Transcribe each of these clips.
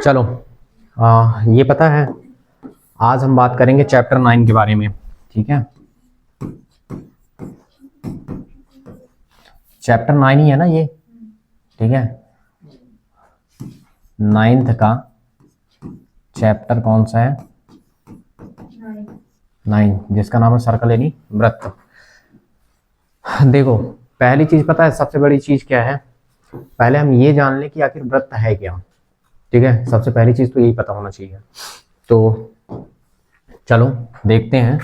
चलो ये पता है, आज हम बात करेंगे चैप्टर 9 के बारे में, ठीक है। चैप्टर 9 ही है ना ये, ठीक है। 9th का चैप्टर कौन सा है? 9, जिसका नाम है सर्कल यानी वृत्त। देखो पहली चीज पता है, सबसे बड़ी चीज क्या है, पहले हम ये जान लें कि आखिर वृत्त है क्या, ठीक है। सबसे पहली चीज तो यही पता होना चाहिए। तो चलो देखते हैं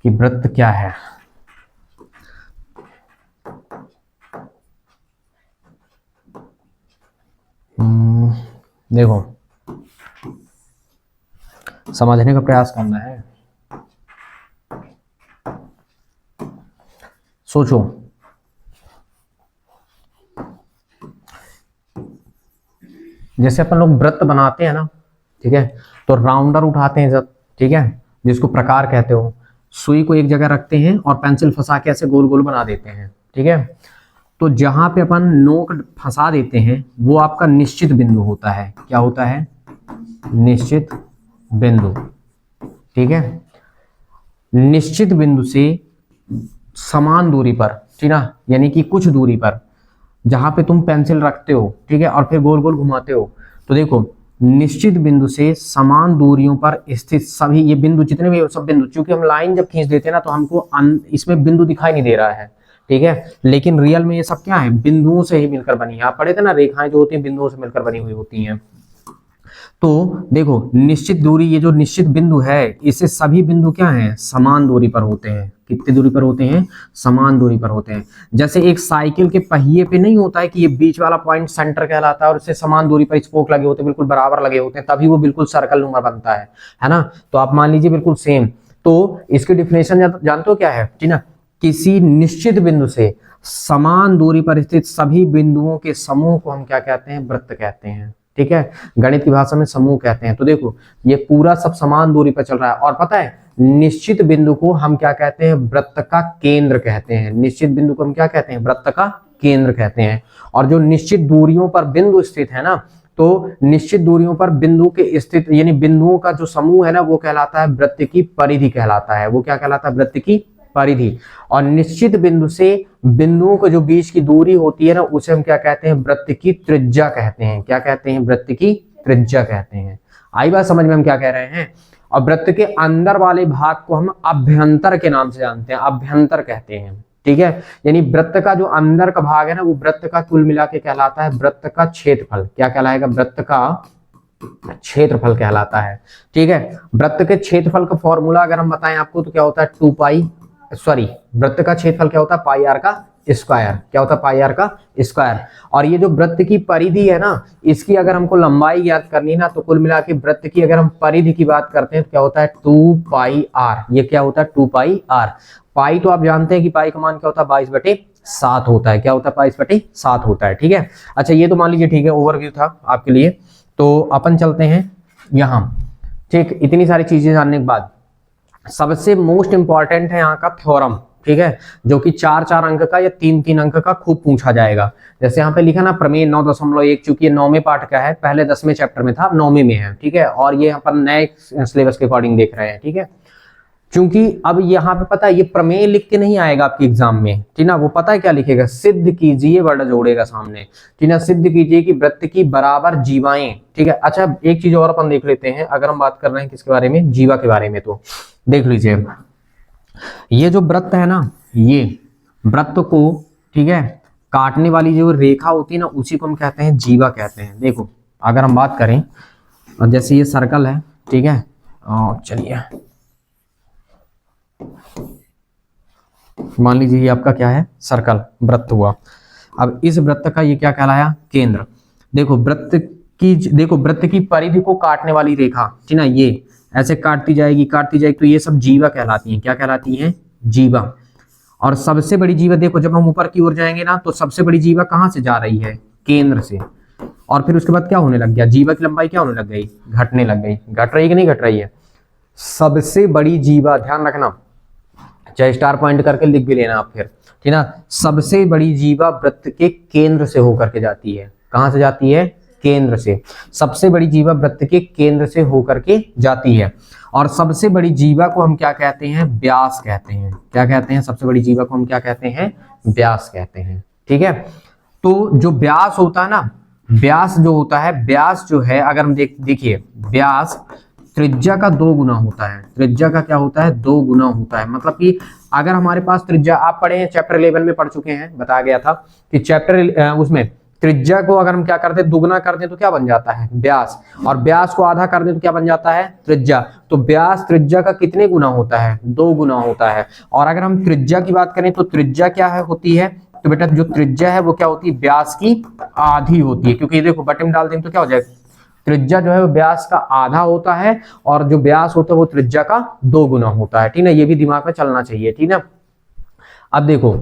कि वृत्त क्या है। देखो समझने का प्रयास करना है। सोचो, जैसे अपन लोग वृत्त बनाते हैं ना, ठीक है, तो राउंडर उठाते हैं जब, ठीक है, जिसको प्रकार कहते हो, सुई को एक जगह रखते हैं और पेंसिल फंसा के ऐसे गोल गोल बना देते हैं, ठीक है। तो जहां पे अपन नोक फंसा देते हैं वो आपका निश्चित बिंदु होता है। क्या होता है? निश्चित बिंदु, ठीक है। निश्चित बिंदु से समान दूरी पर, ठीक ना, यानी कि कुछ दूरी पर जहां पे तुम पेंसिल रखते हो, ठीक है, और फिर गोल गोल घुमाते हो, तो देखो निश्चित बिंदु से समान दूरियों पर स्थित सभी ये बिंदु, जितने भी सब बिंदु, क्योंकि हम लाइन जब खींच देते हैं ना तो हमको इसमें बिंदु दिखाई नहीं दे रहा है, ठीक है, लेकिन रियल में ये सब क्या है? बिंदुओं से ही मिलकर बनी है। आप पढ़े थे ना, रेखाएं जो होती हैं बिंदुओं से मिलकर बनी हुई होती हैं। तो देखो निश्चित दूरी, ये जो निश्चित बिंदु है, इससे सभी बिंदु क्या हैं? समान दूरी पर होते हैं। कितनी दूरी पर होते हैं? समान दूरी पर होते हैं। जैसे एक साइकिल के पहिए पे नहीं होता है कि ये बीच वाला पॉइंट सेंटर कहलाता है और इससे समान दूरी पर स्पोक लगे होते हैं, बिल्कुल बराबर लगे होते हैं, तभी वो बिल्कुल सर्कल नुमा बनता है ना। तो आप मान लीजिए बिल्कुल सेम। तो इसकी डिफिनेशन जानते हो क्या है, ठीक ना? किसी निश्चित बिंदु से समान दूरी पर स्थित सभी बिंदुओं के समूह को हम क्या कहते हैं? वृत्त कहते हैं, ठीक है। गणित की भाषा में समूह कहते हैं। तो देखो ये पूरा सब समान दूरी पर चल रहा है, और पता है निश्चित बिंदु को हम क्या कहते हैं? वृत्त का केंद्र कहते हैं। निश्चित बिंदु को हम क्या कहते हैं? वृत्त का केंद्र कहते हैं। और जो निश्चित दूरियों पर बिंदु स्थित है ना, तो निश्चित दूरियों पर बिंदु के स्थित यानी बिंदुओं का जो समूह है ना, वो कहलाता है वृत्त की परिधि कहलाता है। वो क्या कहलाता है? वृत्त की परिधि। और निश्चित बिंदु से बिंदुओं के जो बीच की दूरी होती है ना, उसे हम क्या कहते हैं? वृत्त की त्रिज्या कहते हैं। क्या कहते हैं? वृत्त की त्रिज्या कहते हैं। आई बात समझ में हम क्या कह रहे हैं? और वृत्त के अंदर वाले भाग को हम अभ्यंतर के नाम से जानते हैं, अभ्यंतर कहते हैं, ठीक है। यानी वृत्त का जो अंदर का भाग है ना, वो वृत्त का कुल मिला के कहलाता है वृत्त का क्षेत्रफल। क्या कहलाएगा? वृत्त का क्षेत्रफल कहलाता है, ठीक है। वृत्त के क्षेत्रफल का फॉर्मूला अगर हम बताएं आपको तो क्या होता है? वृत्त का क्षेत्रफल क्या होता है? पाई आर का स्क्वायर। क्या होता है? पाई आर का स्क्वायर। और ये जो वृत्त की परिधि है ना, इसकी अगर हमको लंबाई ज्ञात करनी ना, तो कुल मिला के वृत्त की अगर हम परिधि की बात करते हैं तो क्या होता है? 2 पाई आर। ये क्या होता है? 2 पाई आर। पाई तो आप जानते हैं कि पाई का मान क्या होता है? 22/7 होता है। क्या होता है? 22/7 होता है, ठीक है। अच्छा ये तो मान लीजिए, ठीक है, ओवरव्यू था आपके लिए। तो अपन चलते हैं यहाँ, ठीक। इतनी सारी चीजें जानने के बाद सबसे मोस्ट इंपॉर्टेंट है यहाँ का थ्योरम, ठीक है, जो कि 4 अंक का या 3 अंक का खूब पूछा जाएगा। जैसे यहाँ पे लिखा ना प्रमेय 9.1, चूंकि ये 9वें पार्ट का है, पहले 10वें चैप्टर में था, अब 9वें में है, ठीक है। और ये अपन नए सिलेबस के अकॉर्डिंग देख रहे हैं, ठीक है। क्योंकि अब यहाँ पे पता है ये प्रमेय लिख के नहीं आएगा आपके एग्जाम में, ठीक ना। वो पता है क्या लिखेगा? सिद्ध कीजिए वर्ड जोड़ेगा सामने, ठीक ना। सिद्ध कीजिए कि वृत्त की बराबर जीवाएं, ठीक है। अच्छा एक चीज और अपन देख लेते हैं, अगर हम बात कर रहे हैं किसके बारे में? जीवा के बारे में। तो देख लीजिए, ये जो वृत्त है ना, ये वृत्त को, ठीक है, काटने वाली जो रेखा होती है ना, उसी को हम कहते हैं जीवा कहते हैं। देखो अगर हम बात करें, जैसे ये सर्कल है, ठीक है, चलिए मान लीजिए ये आपका क्या है? सर्कल, वृत्त हुआ। अब इस वृत्त का ये क्या कहलाया? केंद्र। देखो वृत्त की परिधि को काटने वाली रेखा, ठीक ना, ये ऐसे काटती जाएगी तो ये सब जीवा कहलाती हैं। क्या कहलाती हैं? जीवा। और सबसे बड़ी जीवा, देखो जब हम ऊपर की ओर जाएंगे ना, तो सबसे बड़ी जीवा कहाँ से जा रही है? केंद्र से। और फिर उसके बाद क्या होने लग गया? जीवा की लंबाई क्या होने लग गई? घटने लग गई। घट रही कि नहीं घट रही है? सबसे बड़ी जीवा, ध्यान रखना, चाहे स्टार पॉइंट करके लिख भी लेना आप फिर, ठीक ना। सबसे बड़ी जीवा वृत्त के केंद्र से होकर के जाती है। कहां से जाती है? केंद्र से। सबसे बड़ी जीवा वृत्त के केंद्र से होकर के जाती है। और सबसे बड़ी जीवा को हम क्या कहते हैं? व्यास कहते हैं। क्या कहते हैं? सबसे बड़ी जीवा को हम क्या कहते हैं? व्यास कहते हैं, ठीक है। तो जो व्यास होता है ना, व्यास जो होता है, व्यास जो है, अगर हम देखिए व्यास त्रिज्या का 2 गुना होता है। त्रिज्या का क्या होता है? 2 गुना होता है। मतलब कि अगर हमारे पास त्रिज्या, आप पढ़े हैं चैप्टर 11 में पढ़ चुके हैं, बताया गया था कि चैप्टर उसमें त्रिज्या को अगर हम क्या करते हैं? दुगुना कर दें तो क्या बन जाता है? व्यास। और व्यास को आधा कर दें तो क्या बन जाता है? त्रिज्या। तो व्यास त्रिज्या का कितने गुना होता है? 2 गुना होता है। और अगर हम त्रिज्या की बात करें तो त्रिज्या क्या है होती है? तो बेटा जो त्रिज्या है वो क्या होती है? व्यास की आधी होती है। क्योंकि ये देखो बटन डाल दें तो क्या हो जाएगा? त्रिज्या जो है वो व्यास का आधा होता है, और जो व्यास होता है वो त्रिज्या का 2 गुना होता है, ठीक ना। ये भी दिमाग में चलना चाहिए, ठीक ना। अब देखो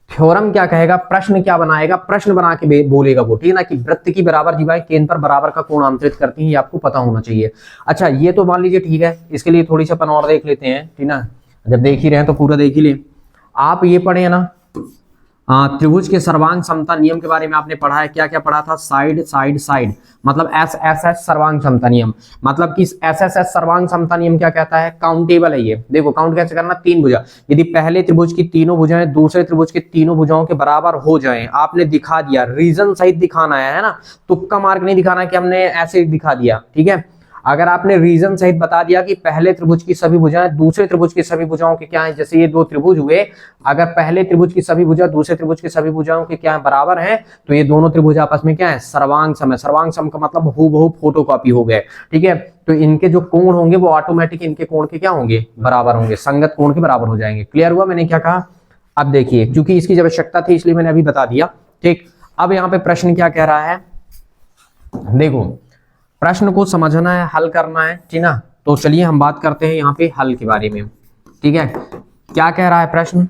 थ्योरम क्या कहेगा, प्रश्न क्या बनाएगा, प्रश्न बना के बोलेगा वो, ठीक है ना, कि वृत्त की बराबर जीवाएं केंद्र पर बराबर का कोण आंतरित करती हैं, ये आपको पता होना चाहिए। अच्छा ये तो मान लीजिए ठीक है, इसके लिए थोड़ी सी अपन और देख लेते हैं, ठीक ना। जब देख ही रहे हैं तो पूरा देख ही ले। आप ये पढ़े हैं ना त्रिभुज के सर्वांग समता नियम के बारे में आपने पढ़ा है। क्या क्या पढ़ा था? साइड साइड साइड, मतलब एस एस एस सर्वांग समता नियम। मतलब कि एस एस एस सर्वांग समता नियम क्या कहता है? काउंटेबल है ये। देखो काउंट कैसे करना? 3 भुजा, यदि पहले त्रिभुज की तीनों भुजाएं दूसरे त्रिभुज की तीनों भुजाओं के बराबर हो जाएं, आपने दिखा दिया, रीजन सहित दिखाना है ना, तुक्का मार्क नहीं दिखाना कि हमने ऐसे दिखा दिया, ठीक है। अगर आपने रीजन सहित बता दिया कि पहले त्रिभुज की सभी भुजाएं दूसरे त्रिभुज की सभी भुजाओं के क्या है, जैसे ये 2 त्रिभुज हुए, अगर पहले त्रिभुज की सभी भुजा दूसरे त्रिभुज की सभी भुजाओं के क्या है? बराबर हैं, तो ये दोनों त्रिभुज आपस में क्या है? सर्वांग सम है। सर्वांग सम का मतलब हूबहू फोटोकॉपी हो गए, ठीक है। तो इनके जो कोण होंगे वो ऑटोमेटिक इनके कोण के क्या होंगे? बराबर होंगे, संगत कोण के बराबर हो जाएंगे। क्लियर हुआ मैंने क्या कहा? अब देखिए क्योंकि इसकी आवश्यकता थी इसलिए मैंने अभी बता दिया, ठीक। अब यहाँ पे प्रश्न क्या कह रहा है? देखो प्रश्न को समझना है, हल करना है, ठीक ना। तो चलिए हम बात करते हैं यहाँ पे हल के बारे में, ठीक है। क्या कह रहा है प्रश्न?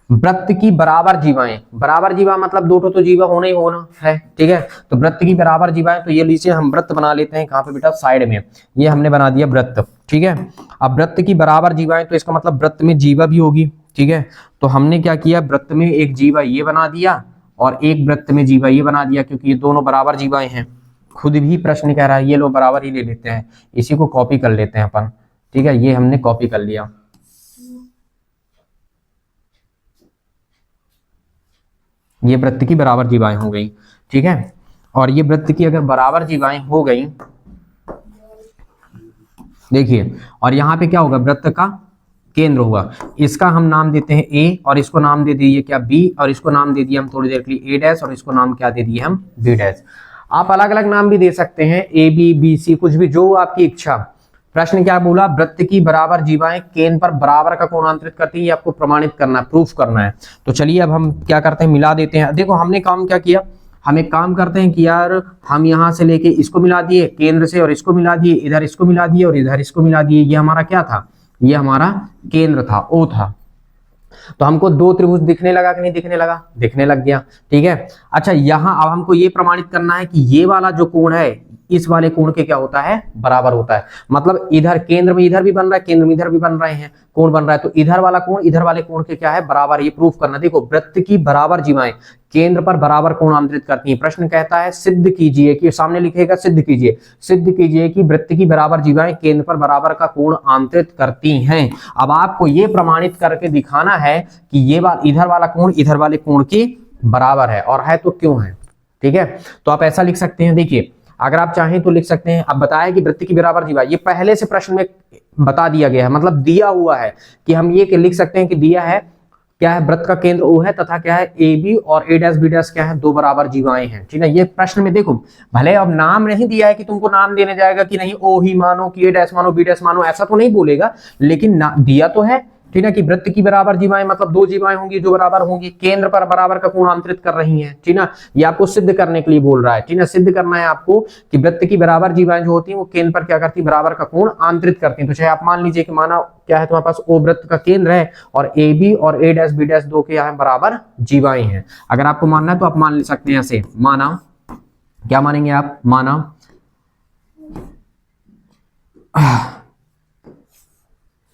वृत्त की बराबर जीवाएं, बराबर जीवा मतलब 2 तो जीवा होना ही होना है, ठीक है। तो वृत्त की बराबर जीवाएं, तो ये लीजिए हम वृत्त बना लेते हैं। कहाँ पे बेटा? साइड में। ये हमने बना दिया वृत्त, ठीक है। अब वृत्त की बराबर जीवाएं, तो इसका मतलब वृत्त में जीवा भी होगी, ठीक है। तो हमने क्या किया? वृत्त में एक जीवा ये बना दिया और एक वृत्त में जीवा ये बना दिया, क्योंकि ये दोनों बराबर जीवाएं हैं। खुद भी प्रश्न कह रहा है ये लोग बराबर ही ले लेते हैं, इसी को कॉपी कर लेते हैं अपन, ठीक है। ये हमने कॉपी कर लिया, ये वृत्त की बराबर जीवाएं हो गई, ठीक है। और ये वृत्त की अगर बराबर जीवाएं हो गई, देखिए, और यहाँ पे क्या होगा? वृत्त का केंद्र हुआ। इसका हम नाम देते हैं ए, और इसको नाम दे दिए क्या? बी, और इसको नाम दे दिए हम थोड़ी देर के लिए ए डैश, और इसको नाम क्या दे दिए हम? B dash. आप अलग अलग नाम भी दे सकते हैं, ए बी बी सी, कुछ भी, जो आपकी इच्छा। प्रश्न क्या बोला? वृत्त की बराबर जीवाएं केंद्र पर बराबर का कोण आंतरित करती है, ये आपको प्रमाणित करना है, प्रूफ करना है। तो चलिए अब हम क्या करते हैं? मिला देते हैं। देखो हमने काम क्या किया, हम एक काम करते हैं कि यार हम यहाँ से लेके इसको मिला दिए केंद्र से, और इसको मिला दिए, इधर इसको मिला दिए और इधर इसको मिला दिए। ये हमारा क्या था? ये हमारा केंद्र था, ओ था। तो हमको 2 त्रिभुज दिखने लगा कि नहीं दिखने लगा? दिखने लग गया, ठीक है। अच्छा यहाँ अब हमको ये प्रमाणित करना है कि ये वाला जो कोण है इस वाले कोण के क्या होता है? बराबर होता है। मतलब इधर केंद्र में इधर भी बन रहा है, केंद्र में इधर भी बन रहे हैं, कोण बन रहा है, तो इधर वाला कोण इधर वाले कोण के क्या है? बराबर। ये प्रूफ करना। देखो वृत्त की बराबर जीवाएं केंद्र पर बराबर कोण आंतरित करती हैं। प्रश्न कहता है सिद्ध कीजिए, कि सामने लिखेगा सिद्ध कीजिए, सिद्ध कीजिए कि वृत्त की बराबर जीवाएं केंद्र पर बराबर का कोण आंतरित करती हैं। अब आपको ये प्रमाणित करके दिखाना है कि ये इधर वाला कोण इधर वाले कोण के बराबर है, और है तो क्यों है, ठीक है। तो आप ऐसा लिख सकते हैं, देखिए अगर आप चाहें तो लिख सकते हैं। अब बताया कि वृत्त की बराबर जीवा, ये पहले से प्रश्न में बता दिया गया है, मतलब दिया हुआ है कि हम ये लिख सकते हैं कि दिया है क्या है? वृत्त का केंद्र O है तथा क्या है? ए बी, और ए डैश बी डैश क्या है? 2 बराबर जीवाएं हैं, ठीक है। ये प्रश्न में देखो भले अब नाम नहीं दिया है कि तुमको नाम देने जाएगा कि नहीं O ही मानो कि ए डैश मानो बी डैश मानो, ऐसा तो नहीं बोलेगा, लेकिन दिया तो है, ठीक है, कि वृत्त की बराबर जीवाएं मतलब 2 जीवाएं होंगी जो बराबर होंगी, केंद्र पर बराबर का कोण आंतरित कर रही हैं, ठीक ना। ये आपको सिद्ध करने के लिए बोल रहा है, ठीक है। सिद्ध करना है आपको कि वृत्त की बराबर जीवाएं जो होती हैं वो केंद्र पर क्या करती है? बराबर का कोण आंतरित करती हैं। तो चाहे आप मान लीजिए कि माना क्या है तुम्हारे पास? ओ वृत्त का केंद्र है और ए बी और ए डैश बी डैश 2 के यहाँ बराबर जीवाएं हैं। अगर आपको मानना है तो आप मान ले सकते हैं ऐसे, माना, क्या मानेंगे आप? माना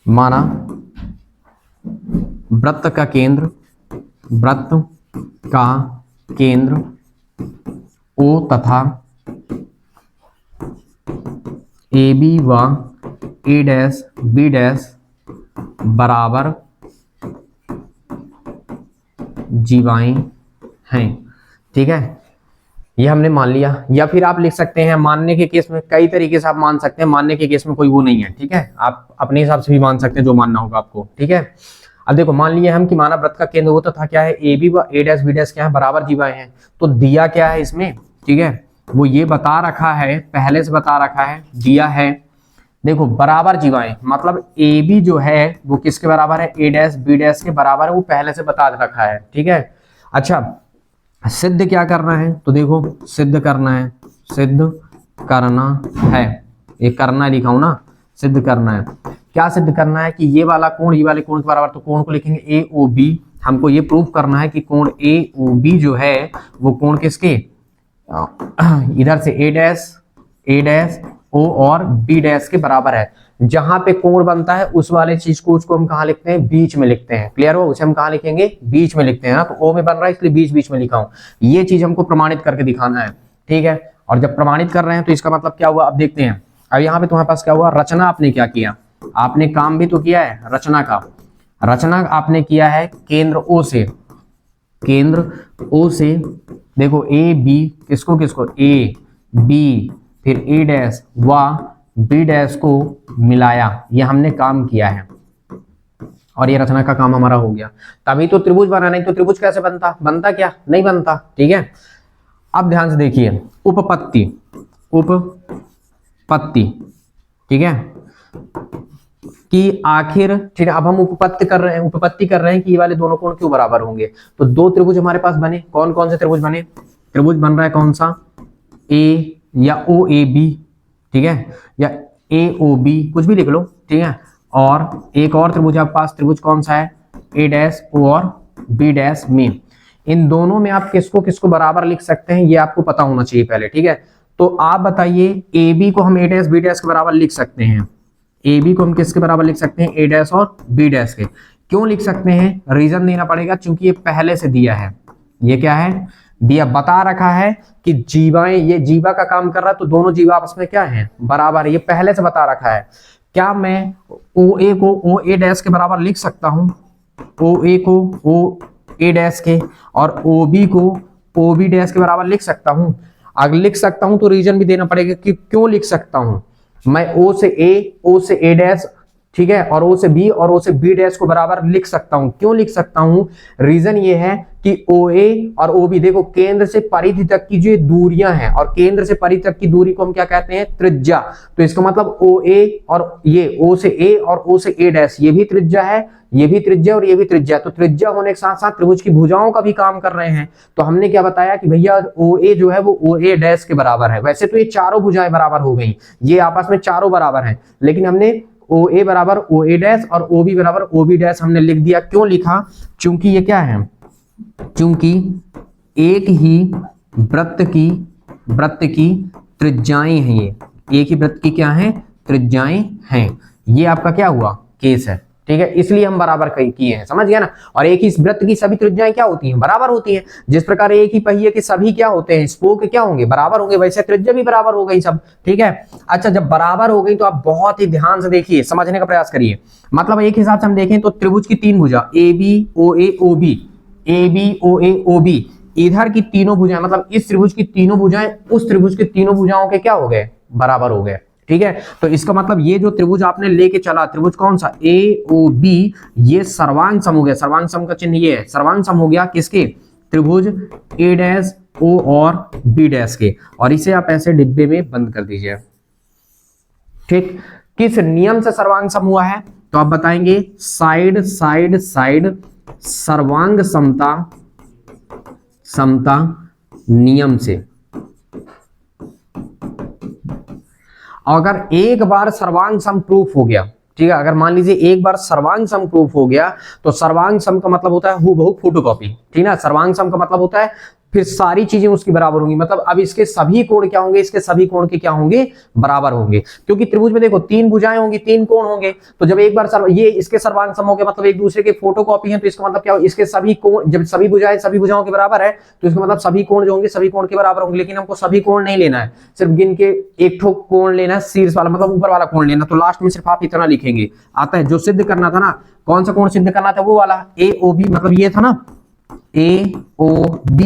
माना वृत्त का केंद्र O तथा AB व A डैश B डैश बराबर जीवाएं हैं। ठीक है, ये हमने मान लिया। या फिर आप लिख सकते हैं मानने के केस में, कई तरीके से आप मान सकते हैं, मानने के केस में कोई वो नहीं है। ठीक है, आप अपने हिसाब से भी मान सकते हैं जो मानना होगा आपको। ठीक है, अब देखो मान लिया हम कि माना वृत्त का केंद्र वो था क्या है, ए बी व ए डैश बी डैश क्या है, बराबर जीवाएं हैं। तो दिया क्या है इसमें, ठीक है, वो ये बता रखा है, पहले से बता रखा है, दिया है देखो बराबर जीवाएं, मतलब ए बी जो है वो किसके बराबर है, ए डैश बी डैश के बराबर है, वो पहले से बता रखा है। ठीक है, अच्छा सिद्ध क्या करना है, तो देखो सिद्ध करना है, सिद्ध करना है, ये करना लिखा हूं ना, सिद्ध करना है। क्या सिद्ध करना है कि ये वाला कोण ये वाले कोण के बराबर, तो कोण को लिखेंगे ए ओ बी। हमको ये प्रूफ करना है कि कोण ए ओ बी जो है वो कोण किसके, इधर से ए डैश ओ और बी डैश के बराबर है। जहां पे कोण बनता है उस वाले चीज को, उसको हम कहाँ लिखते हैं, बीच में लिखते हैं। क्लियर हो, उसे हम कहाँ लिखेंगे, बीच में लिखते हैं ना, तो ओ में बन रहा है इसलिए बीच बीच में लिखा हूं। ये चीज हमको प्रमाणित करके दिखाना है। ठीक है, और जब प्रमाणित कर रहे हैं तो इसका मतलब क्या हुआ, अब देखते हैं। अब यहाँ पे तुम्हारे पास क्या हुआ, रचना आपने क्या किया, आपने काम भी तो किया है रचना का। रचना आपने किया है केंद्र ओ से, केंद्र ओ से देखो ए बी किसको किसको, ए बी फिर ए डैश व बी डैश को मिलाया, ये हमने काम किया है और ये रचना का काम हमारा हो गया। तभी तो त्रिभुज बना, नहीं तो त्रिभुज कैसे बनता, बनता क्या, नहीं बनता। ठीक है, अब ध्यान से देखिए, उपपत्ति, उपपत्ति, ठीक है, कि आखिर, ठीक है, अब हम उपपत्ति कर रहे हैं कि ये वाले दोनों कोण क्यों बराबर होंगे। तो दो त्रिभुज हमारे पास बने, कौन कौन से त्रिभुज बने, त्रिभुज बन रहा है कौन सा, ए या ओ ए बी, ठीक है, या ए ओ बी, कुछ भी लिख लो। ठीक है, और एक और त्रिभुज आपके पास, त्रिभुज कौन सा है, ए डैश ओ और बी डैश में। इन दोनों में आप किसको किसको बराबर लिख सकते हैं, ये आपको पता होना चाहिए पहले। ठीक है, तो आप बताइए, ए बी को हम ए डैश बी डैश के बराबर लिख सकते हैं, ए बी को हम किसके बराबर लिख सकते हैं, ए डैश और बी डैश के। क्यों लिख सकते हैं, रीजन देना पड़ेगा, क्योंकि ये पहले से दिया है। ये क्या है, दिया, बता रखा है कि जीवाएं, ये जीवा का काम कर रहा है, तो दोनों जीवा आपस में क्या है, बराबर है, ये पहले से बता रखा है। क्या मैं ओ ए को ओ ए डैश के बराबर लिख सकता हूं, ओ ए को ओ ए डैश के, और ओ बी को ओ बी डैश के बराबर लिख सकता हूं। अगर लिख सकता हूं तो रीजन भी देना पड़ेगा कि क्यों लिख सकता हूं। मैं ओ से ए डैश, ठीक है, और ओ से बी और ओ से बी डैश को बराबर लिख सकता हूं। क्यों लिख सकता हूं, रीजन ये है कि ओ ए और ओ बी, देखो केंद्र से परिधि तक की जो दूरियां हैं, और केंद्र से परिधि तक की दूरी को हम क्या कहते हैं, त्रिज्या। तो इसका मतलब ओ ए और ये ओ से ए और ओ से ए डैश, ये भी त्रिज्या है, ये भी त्रिज्या और ये भी त्रिज्या। तो त्रिज्या होने के साथ साथ त्रिभुज की भुजाओं का भी काम कर रहे हैं। तो हमने क्या बताया कि भैया ओ ए जो है वो ओ ए डैश के बराबर है। वैसे तो ये चारों भुजाएं बराबर हो गई, ये आपस में चारों बराबर हैं, लेकिन हमने ओ ए बराबर ओ ए डैश और ओ बी बराबर ओ बी डैश हमने लिख दिया। क्यों लिखा, चूंकि ये क्या है, चूंकि एक ही वृत्त की त्रिज्याएं हैं, ये एक ही वृत्त की क्या है, त्रिज्याएं हैं। ये आपका क्या हुआ, केस है। ठीक है, इसलिए हम बराबर किए हैं, समझ गया ना। और एक ही वृत्त की सभी त्रिज्याएं क्या होती हैं, बराबर होती हैं। जिस प्रकार एक ही पहिए के सभी क्या होते हैं, स्पोक क्या होंगे, बराबर होंगे, वैसे त्रिज्या भी बराबर हो गई सब। ठीक है, अच्छा जब बराबर हो गई तो आप बहुत ही ध्यान से देखिए, समझने का प्रयास करिए। मतलब एक हिसाब से हम देखें तो त्रिभुज की तीन भुजा A B O A O B, A B O A O B, इधर की तीनों भुजाएं, मतलब इस त्रिभुज की तीनों भुजाएं उस त्रिभुज की तीनों भुजाओं के क्या हो गए, बराबर हो गए। ठीक है, तो इसका मतलब ये जो त्रिभुज आपने लेके चला, त्रिभुज कौन सा, ए ओ बी, ये सर्वांग सम हो गया। सर्वांग सम का चिन्ह ये है, सर्वांग सम हो गया किसके, त्रिभुज ए डैश ओ और बी डैश के। और इसे आप ऐसे डिब्बे में बंद कर दीजिए। ठीक, किस नियम से सर्वांग सम हुआ है, तो आप बताएंगे साइड साइड साइड सर्वांग समता नियम से। अगर एक बार सर्वांग सम प्रूफ हो गया, ठीक है, अगर मान लीजिए एक बार सर्वांग सम प्रूफ हो गया, तो सर्वांग सम का मतलब होता है हूबहू फोटोकॉपी। ठीक है ना, सर्वांग सम का मतलब होता है फिर सारी चीजें उसकी बराबर होंगी। मतलब अब इसके सभी कोण क्या होंगे, इसके सभी कोण के क्या होंगे, बराबर होंगे। क्योंकि त्रिभुज में देखो 3 भुजाएं होंगी, 3 कोण होंगे। तो जब एक बार ये इसके सर्वांग सम हो गया, मतलब एक दूसरे के फोटोकॉपी है, तो इसका मतलब क्या हो, इसके सभी कोण, जब सभी भुजाएं सभी भुजाओं के बराबर है तो इसका मतलब सभी कोण जो होंगे सभी कोण के बराबर होंगे। लेकिन हमको सभी कोण नहीं लेना है, सिर्फ गिन के एक ठोक कोण लेना है, शीर्ष वाला मतलब ऊपर वाला कोण लेना। तो लास्ट में सिर्फ आप इतना लिखेंगे। आता है जो सिद्ध करना था ना, कौन सा कोण सिद्ध करना था, वो वाला AOB, मतलब ये था ना AOB,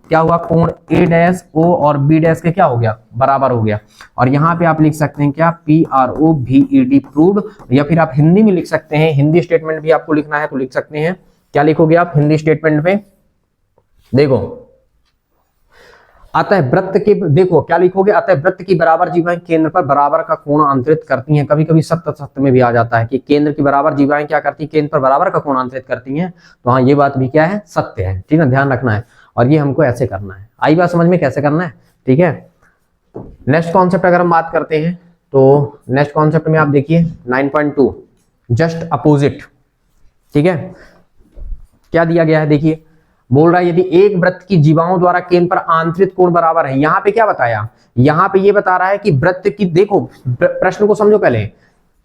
क्या हुआ, कोण A डैश O और B डैश के क्या हो गया, बराबर हो गया। और यहाँ पे आप लिख सकते हैं क्या, PROVED प्रूव्ड, या फिर आप हिंदी में लिख सकते हैं, हिंदी स्टेटमेंट भी आपको लिखना है तो लिख सकते हैं। क्या लिखोगे आप हिंदी स्टेटमेंट में, देखो अतः वृत्त के, देखो क्या लिखोगे, अतः वृत्त की बराबर जीवाएं केंद्र पर बराबर का कोण अंतरित करती हैं। कभी कभी सत्य सत्य में भी आ जाता है कि केंद्र की बराबर जीवाएं क्या करती हैं, केंद्र पर बराबर का कोण अंतरित करती हैं। तो हाँ ये बात भी क्या है, सत्य है, ठीक है, ध्यान रखना है। और ये हमको ऐसे करना है, आई बात समझ में कैसे करना है, ठीक है। नेक्स्ट कॉन्सेप्ट अगर हम बात करते हैं तो नेक्स्ट कॉन्सेप्ट में आप देखिए 9.2 जस्ट अपोजिट, ठीक है। क्या दिया गया है, देखिए बोल रहा है यदि एक वृत्त की जीवाओं द्वारा केंद्र पर आंतरिक कोण बराबर है। यहां पे क्या बताया, यहां पे ये बता रहा है कि वृत्त की, देखो प्रश्न को समझो पहले,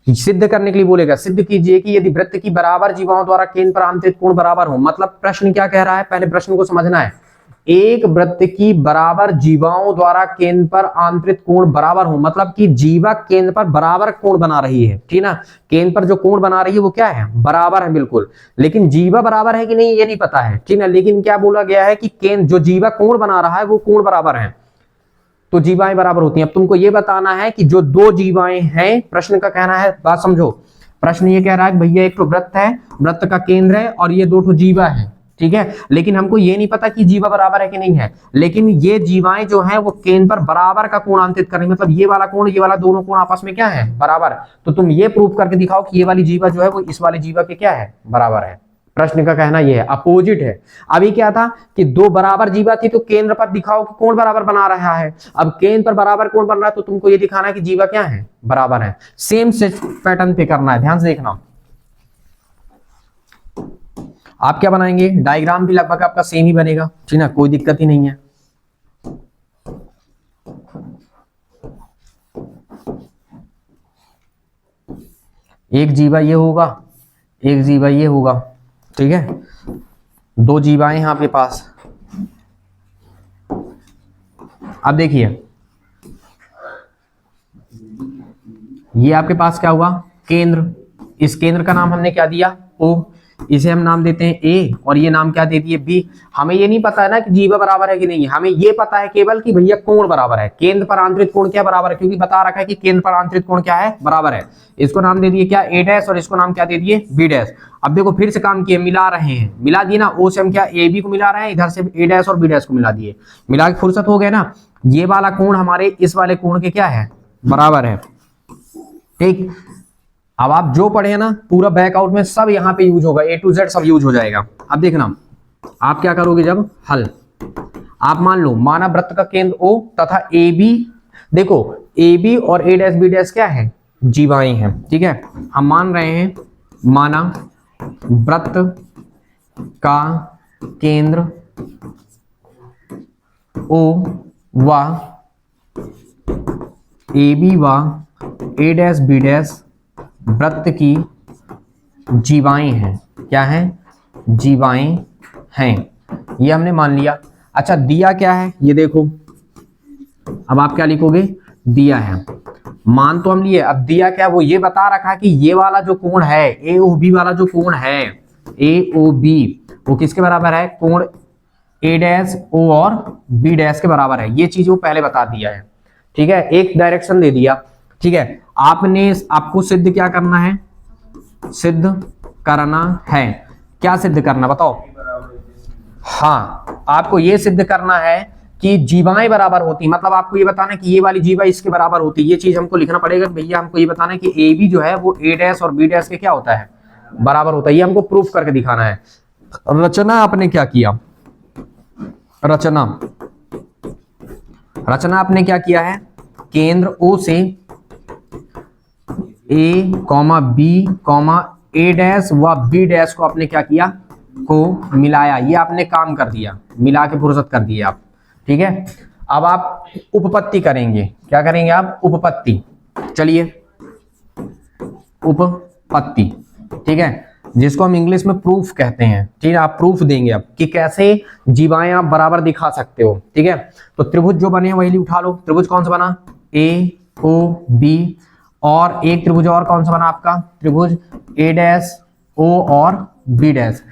सिद्ध करने के लिए बोलेगा, सिद्ध कीजिए कि यदि वृत्त की बराबर जीवाओं द्वारा केंद्र पर आंतरिक कोण बराबर हो। मतलब प्रश्न क्या कह रहा है, पहले प्रश्न को समझना है। एक वृत्त की बराबर जीवाओं द्वारा केंद्र पर आंतरिक कोण बराबर हो, मतलब कि जीवा केंद्र पर बराबर कोण बना रही है, ठीक ना। केंद्र पर जो कोण बना रही है वो क्या है, बराबर है बिल्कुल। लेकिन जीवा बराबर है कि नहीं ये नहीं पता है, ठीक ना। लेकिन क्या बोला गया है कि केंद्र जो जीवा कोण बना रहा है वो कोण बराबर है, तो जीवाएं बराबर होती हैं। अब तुमको ये बताना है कि जो दो जीवाएं हैं, प्रश्न का कहना है, बात समझो, प्रश्न ये कह रहा है भैया एक तो वृत्त है, वृत्त का केंद्र है और ये दो जीवा है, ठीक है। लेकिन हमको ये नहीं पता कि जीवा बराबर है कि नहीं है। लेकिन ये जीवाएं जो हैं वो केंद्र पर बराबर का कोण अंतरित कर रही है, मतलब ये वाला कोण ये वाला दोनों कोण आपस में क्या है, बराबर। तो तुम ये प्रूव करके दिखाओ कि ये वाली जीवा जो है वो इस वाले जीवा के क्या है, बराबर है। प्रश्न का कहना यह है, अपोजिट है। अभी क्या था कि दो बराबर जीवा थी तो केंद्र पर दिखाओ कि कौन बराबर बना रहा है। अब केंद्र पर बराबर कौन बन रहा है तो तुमको ये दिखाना है कि जीवा क्या है, बराबर है। सेम से पैटर्न पे करना है, ध्यान से देखना। आप क्या बनाएंगे, डायग्राम भी लगभग आपका सेम ही बनेगा, ठीक ना, कोई दिक्कत ही नहीं है। एक जीवा ये होगा, एक जीवा ये होगा, ठीक है। दो जीवाएं हैं आपके पास। अब देखिए ये आपके पास क्या हुआ, केंद्र। इस केंद्र का नाम हमने क्या दिया, O। इसे हम नाम देते हैं A और ये नाम क्या दे दिए B। हमें ये नहीं पता है ना कि जीवा बराबर है कि नहीं है, हमें ये पता है केवल कि भैया कोण बराबर है, केंद्र पर आंतरिक कोण क्या बराबर है, क्योंकि बता रखा है कि केंद्र पर आंतरिक कोण क्या है, बराबर है। इसको नाम दे दिए क्या, A डैश, और इसको नाम क्या दे दिए, B डैश। अब देखो फिर से काम किए, मिला रहे हैं, मिला दिए ना, O से हम क्या AB को मिला रहे हैं, इधर से A डैश और B डैश को मिला दिए, मिला के फुर्सत हो गए ना। ये वाला कोण हमारे इस वाले कोण के क्या है, बराबर है, ठीक। अब आप जो पढ़े ना पूरा बैकआउट में सब यहाँ पे यूज होगा, A to Z सब यूज हो जाएगा। अब देखना आप क्या करोगे जब हल, आप मान लो माना वृत्त का केंद्र O तथा AB, देखो AB और A डैश B डैश क्या है, जीवाएं हैं, ठीक है। हम मान रहे हैं, माना वृत्त का केंद्र O व AB व A डैश B डैश वृत्त की जीवाएं हैं, क्या है, जीवाएं हैं, ये हमने मान लिया। अच्छा दिया क्या है, ये देखो, अब आप क्या लिखोगे, दिया है, मान तो हम लिए, अब दिया क्या, वो ये बता रखा कि ये वाला जो कोण है, AOB वाला जो कोण है, AOB वो किसके बराबर है, कोण A डैश O और B डैश के बराबर है। ये चीज वो पहले बता दिया है, ठीक है, एक डायरेक्शन दे दिया, ठीक है। आपको सिद्ध क्या करना है, सिद्ध करना है, क्या सिद्ध करना बताओ, हाँ आपको ये सिद्ध करना है कि जीवाएं बराबर होती, मतलब आपको ये बताना है कि ये वाली जीवा इसके बराबर होती है। ये चीज हमको लिखना पड़ेगा भैया, हमको ये बताना है कि AB जो है वो A डैश और B डैश के क्या होता है, बराबर होता है। ये हमको प्रूफ करके दिखाना है। रचना आपने क्या किया, रचना आपने क्या किया है, केंद्र O से A, B, A डैश व B डैश को आपने क्या किया, को मिलाया, ये आपने काम कर दिया, मिला के फुर्सत कर दिए आप, ठीक है। अब आप उपपत्ति करेंगे, क्या करेंगे आप, उपपत्ति। चलिए उपपत्ति, ठीक है, जिसको हम इंग्लिश में प्रूफ कहते हैं, ठीक है। आप प्रूफ देंगे अब कि कैसे जीवाएं आप बराबर दिखा सकते हो, ठीक है। तो त्रिभुज जो बने वही उठा लो। त्रिभुज कौन सा बना, ए ओ बी, और एक त्रिभुज और कौन सा बना आपका, त्रिभुज ए डैश ओ और बी डैश।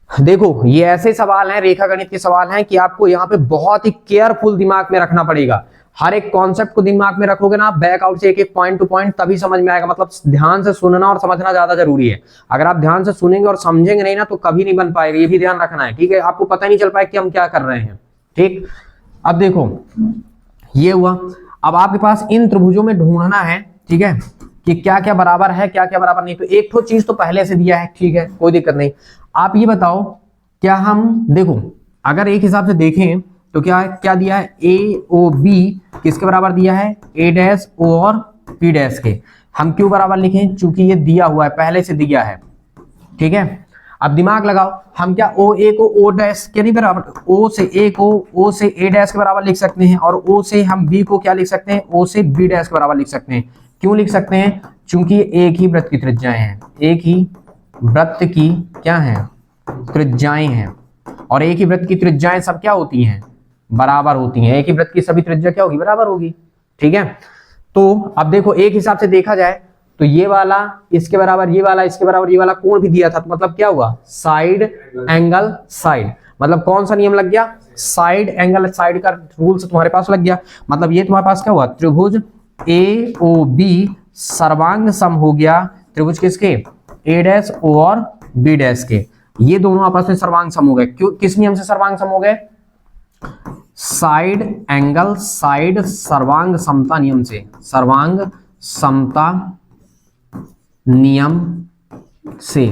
देखो ये ऐसे सवाल हैं, रेखा गणित के सवाल हैं कि आपको यहाँ पे बहुत ही केयरफुल दिमाग में रखना पड़ेगा। हर एक कॉन्सेप्ट को दिमाग में रखोगे ना आप, बैक आउट से एक एक पॉइंट टू पॉइंट, तभी समझ में आएगा। मतलब ध्यान से सुनना और समझना ज्यादा जरूरी है। अगर आप ध्यान से सुनेंगे और समझेंगे नहीं ना तो कभी नहीं बन पाएगा, ये भी ध्यान रखना है, ठीक है। आपको पता ही नहीं चल पाएगा कि हम क्या कर रहे हैं, ठीक। अब देखो ये हुआ। अब आपके पास इन त्रिभुजों में ढूंढना है, ठीक है, कि क्या क्या बराबर है, क्या क्या बराबर नहीं। तो एक तो चीज तो पहले से दिया है, ठीक है, कोई दिक्कत नहीं। आप ये बताओ, क्या हम देखो अगर एक हिसाब से देखें तो क्या क्या दिया है, ए ओ बी किसके बराबर दिया है, ए डैश ओ और बी डैश के। हम क्यों बराबर लिखें, चूंकि ये दिया हुआ है, पहले से दिया है, ठीक है। अब दिमाग लगाओ, हम क्या ओ ए को ओ डैश के नहीं बराबर, ओ से ए को ओ से ए डैश के बराबर लिख सकते हैं, और ओ से हम बी को क्या लिख सकते हैं, ओ से बी डैश के बराबर लिख सकते हैं। क्यों लिख सकते हैं, चूंकि एक ही वृत्त की त्रिज्याएं हैं, एक ही वृत्त की क्या है, त्रिज्याएं हैं। और एक ही वृत्त की त्रिज्याएं सब क्या होती हैं, बराबर होती हैं। एक ही वृत्त की सभी त्रिज्या क्या होगी, बराबर होगी, ठीक है। तो अब देखो एक हिसाब से देखा जाए तो ये वाला इसके बराबर, ये वाला इसके बराबर, ये वाला कोण भी दिया था, तो मतलब क्या हुआ, साइड एंगल साइड। मतलब कौन सा नियम लग गया, साइड एंगल साइड का रूल से तुम्हारे पास लग गया। मतलब ये तुम्हारे पास क्या हुआ, त्रिभुज ए ओ बी सर्वांग सम हो गया त्रिभुज किसके, ए डैश ओ और बी डैश के। ये दोनों आपस में सर्वांग सम हो गए। क्यों, किस नियम से सर्वांग सम हो गए, साइड एंगल साइड सर्वांग समता नियम से, सर्वांग समता नियम से,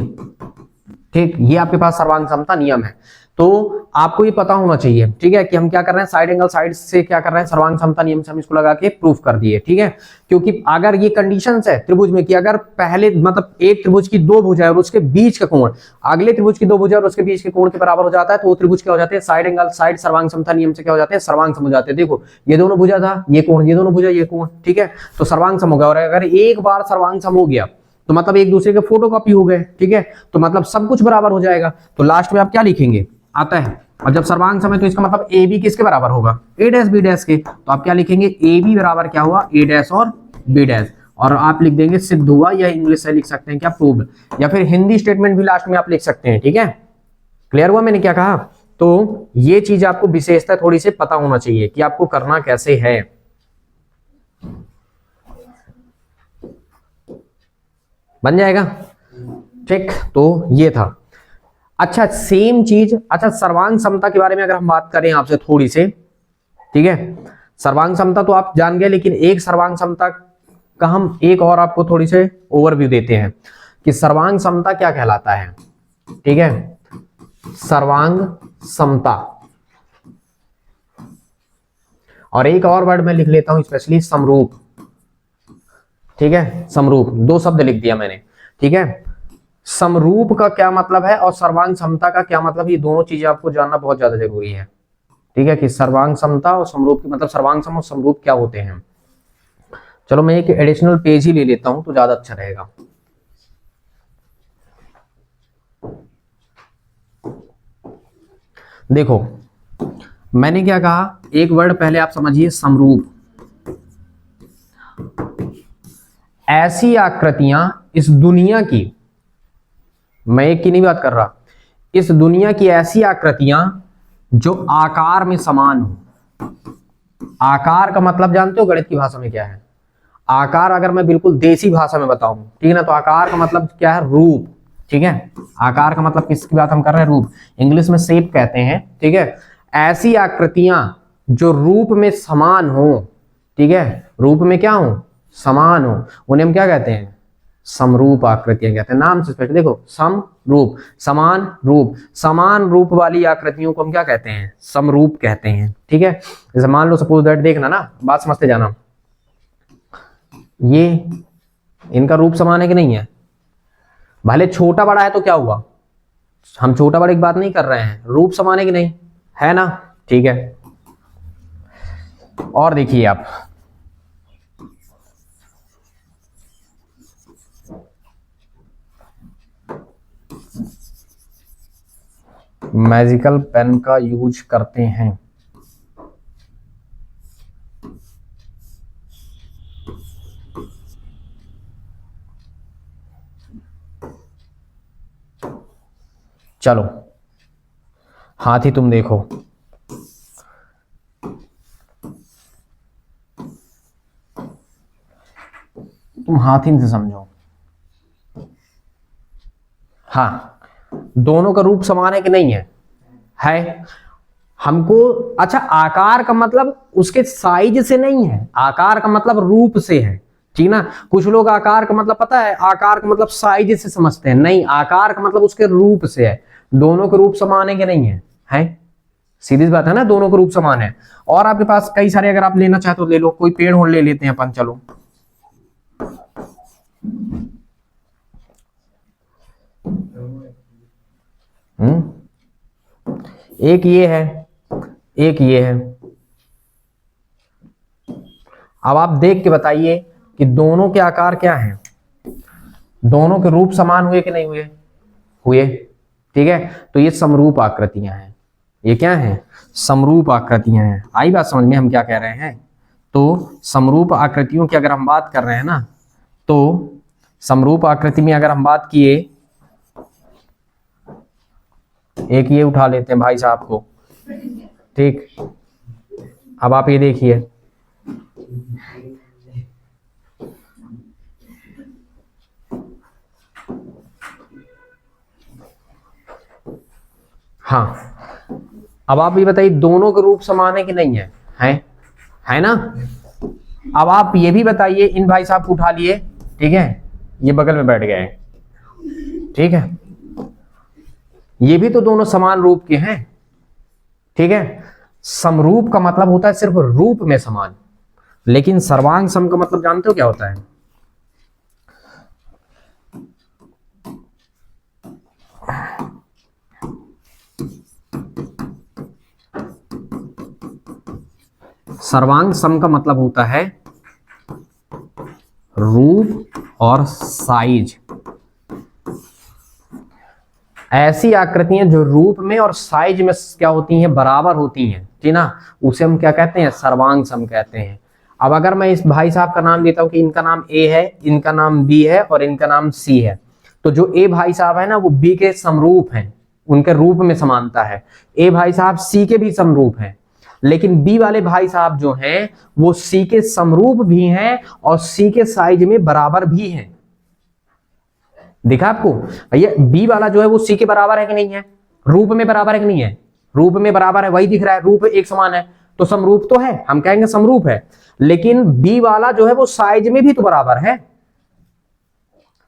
ठीक। ये आपके पास सर्वांग समता नियम है। तो आपको ये पता होना चाहिए, ठीक है, कि हम क्या कर रहे हैं, साइड एंगल साइड से क्या कर रहे हैं, सर्वांग समता नियम से हम इसको लगा के प्रूफ कर दिए, ठीक है। क्योंकि अगर ये कंडीशंस है त्रिभुज में कि अगर पहले मतलब एक त्रिभुज की दो भुजाएं और उसके बीच का कोण अगले त्रिभुज की दो भुजाएं और उसके बीच के कोण के बराबर हो जाता है, तो वो त्रिभुज क्या हो जाते हैं, साइड एंगल साइड सर्वांग समता नियम से क्या हो जाते हैं, सर्वांग सम हो जाते हैं। देखो ये दोनों भुजा था, ये कोण, ये दोनों भुजा, ये कोण, ठीक है, तो सर्वांग सम हो गया। और अगर एक बार सर्वांग सम हो गया तो मतलब एक दूसरे के फोटोकॉपी हो गए, ठीक है, तो मतलब सब कुछ बराबर हो जाएगा। तो लास्ट में आप क्या लिखेंगे आता है, और जब सर्वांग सम है तो इसका मतलब ए बी किसके बराबर होगा, ए डैश बी डैश के। तो आप क्या लिखेंगे, ए बी बराबर क्या हुआ, ए डैश और बी डैश। और आप लिख देंगे सिद्ध हुआ, या इंग्लिश से लिख सकते हैं क्या, प्रूव्ड, या फिर हिंदी स्टेटमेंट भी लास्ट में आप लिख सकते हैं, ठीक है। क्लियर हुआ मैंने क्या कहा। तो ये चीज आपको विशेषता थोड़ी सी पता होना चाहिए कि आपको करना कैसे है। बन जाएगा, ठीक। तो ये था। अच्छा सेम चीज, अच्छा सर्वांग समता के बारे में अगर हम बात करें आपसे थोड़ी से, ठीक है, सर्वांग समता तो आप जान गए, लेकिन एक सर्वांग समता का हम एक और आपको थोड़ी से ओवरव्यू देते हैं कि सर्वांग समता क्या कहलाता है, ठीक है। सर्वांग समता, और एक और वर्ड मैं लिख लेता हूं स्पेशली, समरूप, ठीक है। समरूप, दो शब्द लिख दिया मैंने, ठीक है। समरूप का क्या मतलब है और सर्वांग समता का क्या मतलब, ये दोनों चीजें आपको जानना बहुत ज्यादा जरूरी है, ठीक है, कि सर्वांग समता और समरूप की मतलब सर्वांग सम और समरूप क्या होते हैं। चलो मैं एक एडिशनल पेज ही ले लेता हूं तो ज्यादा अच्छा रहेगा। देखो मैंने क्या कहा, एक वर्ड पहले आप समझिए, समरूप। ऐसी आकृतियां इस दुनिया की, मैं एक की नहीं बात कर रहा, इस दुनिया की ऐसी आकृतियां जो आकार में समान हो। आकार का मतलब जानते हो गणित की भाषा में क्या है, आकार अगर मैं बिल्कुल देसी भाषा में बताऊं, ठीक है ना, तो आकार का मतलब क्या है, रूप, ठीक है। आकार का मतलब किसकी बात हम कर रहे हैं, रूप, इंग्लिश में शेप कहते हैं, ठीक है। ऐसी आकृतियां जो रूप में समान हो, ठीक है, रूप में क्या हो, समान हो, उन्हें हम क्या कहते हैं, समरूप आकृतियां कहते हैं। नाम से स्पष्ट देखो, समरूप, समान रूप, समान रूप वाली आकृतियों को हम क्या कहते हैं, समरूप कहते हैं, ठीक है। जैसे मान लो सपोज दैट, देखना ना, बात समझते जाना, ये इनका रूप समान है कि नहीं है, भले छोटा बड़ा है तो क्या हुआ, हम छोटा बड़े की बात नहीं कर रहे हैं, रूप समान है कि नहीं, है ना, ठीक है। और देखिए आप, मैजिकल पेन का यूज करते हैं। चलो हाथी तुम देखो, तुम हाथी से समझो। हाँ, दोनों का रूप समान है कि नहीं है, है। हमको अच्छा, आकार का मतलब उसके साइज से नहीं है, आकार का मतलब रूप से है, ठीक ना। कुछ लोग आकार का मतलब पता है, आकार का मतलब साइज से समझते हैं, नहीं, आकार का मतलब उसके रूप से है। दोनों के रूप समान है कि नहीं है, है, सीधी बात है ना, दोनों के रूप समान है। और आपके पास कई सारे, अगर आप लेना चाहते हो ले लो, कोई पेड़ होड़ ले लेते हैं अपन, चलो। एक ये है, एक ये है। अब आप देख के बताइए कि दोनों के आकार क्या हैं, दोनों के रूप समान हुए कि नहीं हुए, हुए, ठीक है। तो ये समरूप आकृतियां हैं, ये क्या हैं, समरूप आकृतियां हैं। आई बात समझ में हम क्या कह रहे हैं। तो समरूप आकृतियों की अगर हम बात कर रहे हैं ना, तो समरूप आकृति में अगर हम बात किए, एक ये उठा लेते हैं भाई साहब को, ठीक। अब आप ये देखिए, हाँ, अब आप ये बताइए दोनों के रूप समान है कि नहीं है, है ना। अब आप ये भी बताइए, इन भाई साहब को उठा लिए, ठीक है, ये बगल में बैठ गए, ठीक है, ये भी तो दोनों समान रूप के हैं, ठीक है। समरूप का मतलब होता है सिर्फ रूप में समान, लेकिन सर्वांग सम का मतलब जानते हो क्या होता है। सर्वांग सम का मतलब होता है रूप और साइज, ऐसी आकृतियां जो रूप में और साइज में क्या होती हैं, बराबर होती हैं, ठीक ना, उसे हम क्या कहते हैं, सर्वांग सम कहते हैं। अब अगर मैं इस भाई साहब का नाम देता हूं कि इनका नाम ए है, इनका नाम बी है और इनका नाम सी है, तो जो ए भाई साहब है ना वो बी के समरूप हैं, उनके रूप में समानता है। ए भाई साहब सी के भी समरूप हैं, लेकिन बी वाले भाई साहब जो हैं वो सी के समरूप भी हैं और सी के साइज में बराबर भी हैं। दिखा आपको, ये बी वाला जो है वो सी के बराबर है कि नहीं है, रूप में बराबर है कि नहीं है, रूप में बराबर है, वही दिख रहा है, रूप एक समान है, तो समरूप तो है, हम कहेंगे समरूप है। लेकिन बी वाला जो है वो साइज में भी तो बराबर है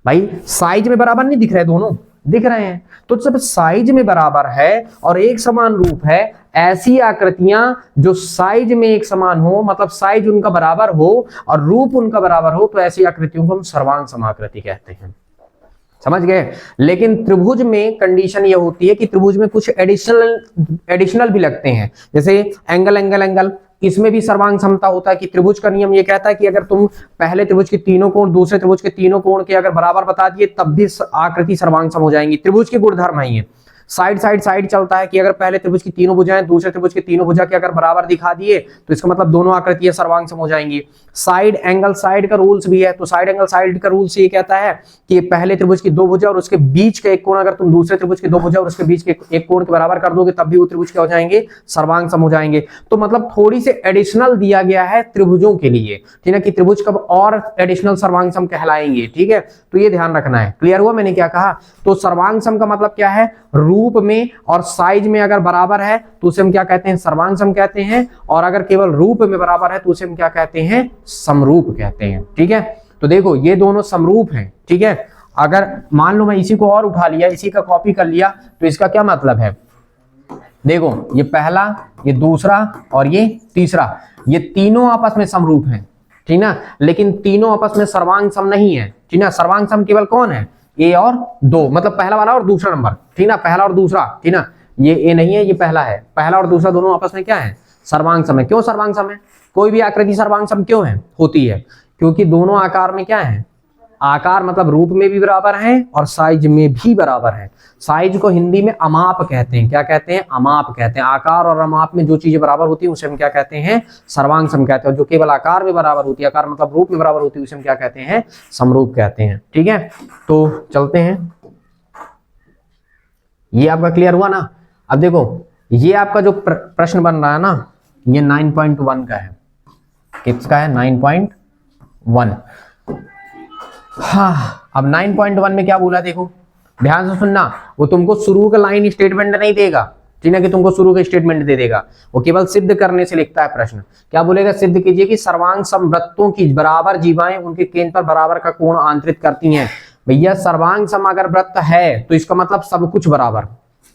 भाई, साइज में बराबर नहीं दिख रहे, दोनों दिख रहे हैं। तो जब साइज में बराबर है और एक समान रूप है, ऐसी आकृतियां जो साइज में एक समान हो, मतलब साइज उनका बराबर हो और रूप उनका बराबर हो, तो ऐसी आकृतियों को हम सर्वांग समाकृति कहते हैं, समझ गए। लेकिन त्रिभुज में कंडीशन ये होती है कि त्रिभुज में कुछ एडिशनल भी लगते हैं, जैसे एंगल एंगल एंगल, इसमें भी सर्वांग समता होता है कि त्रिभुज का नियम ये कहता है कि अगर तुम पहले त्रिभुज के तीनों कोण दूसरे त्रिभुज के तीनों कोण के अगर बराबर बता दिए तब भी आकृति सर्वांग सम हो जाएंगी। त्रिभुज के गुणधर्म है ये। साइड साइड साइड चलता है कि अगर पहले त्रिभुज की तीनों भुजाएं दूसरे त्रिभुज की तीनों भुजा के अगर बराबर दिखा दिए तो इसका मतलब दोनों आकृतियां सर्वांग सम हो जाएंगी। साइड एंगल साइड का रूल्स भी है, तो साइड एंगल साइड का रूल्स ये कहता है कि पहले त्रिभुज की दो भुजा और उसके बीच का एक कोण अगर तुम दूसरे त्रिभुज की दो भुजा और उसके बीच के एक कोण के बराबर कर दोगे तब भी वो त्रिभुज क्या हो जाएंगे, सर्वांग सम हो जाएंगे। तो मतलब थोड़ी से एडिशनल दिया गया है त्रिभुजों के लिए, ठीक है, कि त्रिभुज कब और एडिशनल सर्वांग सम कहलाएंगे, ठीक है। तो ये ध्यान रखना है। क्लियर हुआ मैंने क्या कहा। तो सर्वांग सम का मतलब क्या है, रूप में और साइज में अगर बराबर है तो उसे हम क्या कहते हैं, सर्वांग सम कहते हैं, और अगर केवल रूप में बराबर है तो उसे हम क्या कहते हैं, समरूप कहते हैं, ठीक है। तो देखो ये दोनों समरूप हैं, ठीक है। अगर मान लो मैं इसी को और उठा लिया, इसी का कॉपी कर लिया, तो इसका क्या मतलब है, देखो ये पहला, ये दूसरा और ये तीसरा, ये तीनों आपस में समरूप हैं, ठीक ना, लेकिन तीनों आपस में सर्वांग सम नहीं है, ठीक ना। सर्वांग सम केवल कौन है, ए और 2, मतलब पहला वाला और दूसरा नंबर, ठीक ना, पहला और दूसरा, ठीक ना, ये ए नहीं है, ये पहला है, पहला और दूसरा दोनों आपस में क्या है, सर्वांग सम है। क्यों सर्वांग सम है? कोई भी आकृति सर्वांग सम क्यों है, होती है? क्योंकि दोनों आकार में क्या है, आकार मतलब रूप में भी बराबर है और साइज में भी बराबर है। साइज को हिंदी में अमाप कहते हैं। क्या कहते हैं? अमाप कहते हैं। आकार और अमाप में जो चीजें बराबर होती है उसे हम क्या कहते हैं, सर्वांग सम कहते हैं। और जो केवल आकार में बराबर होती है, आकार मतलब रूप में बराबर होती है, उसे हम क्या कहते हैं, समरूप कहते हैं। ठीक है, तो चलते हैं, ये आपका क्लियर हुआ ना। अब देखो ये आपका जो प्रश्न बन रहा है ना, ये 9.1 का है। किसका है? 9.1। हाँ, अब 9.1 में क्या बोला, देखो ध्यान से सुनना। वो तुमको शुरू का लाइन स्टेटमेंट नहीं देगा, ठीक है, कि तुमको शुरू का स्टेटमेंट दे देगा। वो केवल सिद्ध करने से लिखता है प्रश्न। क्या बोलेगा? सिद्ध कीजिए कि सर्वांग समवृत्तों की बराबर जीवाएं उनके केंद्र पर बराबर का कोण आंतरित करती हैं। भैया सर्वांग सम अगर वृत्त है तो इसका मतलब सब कुछ बराबर।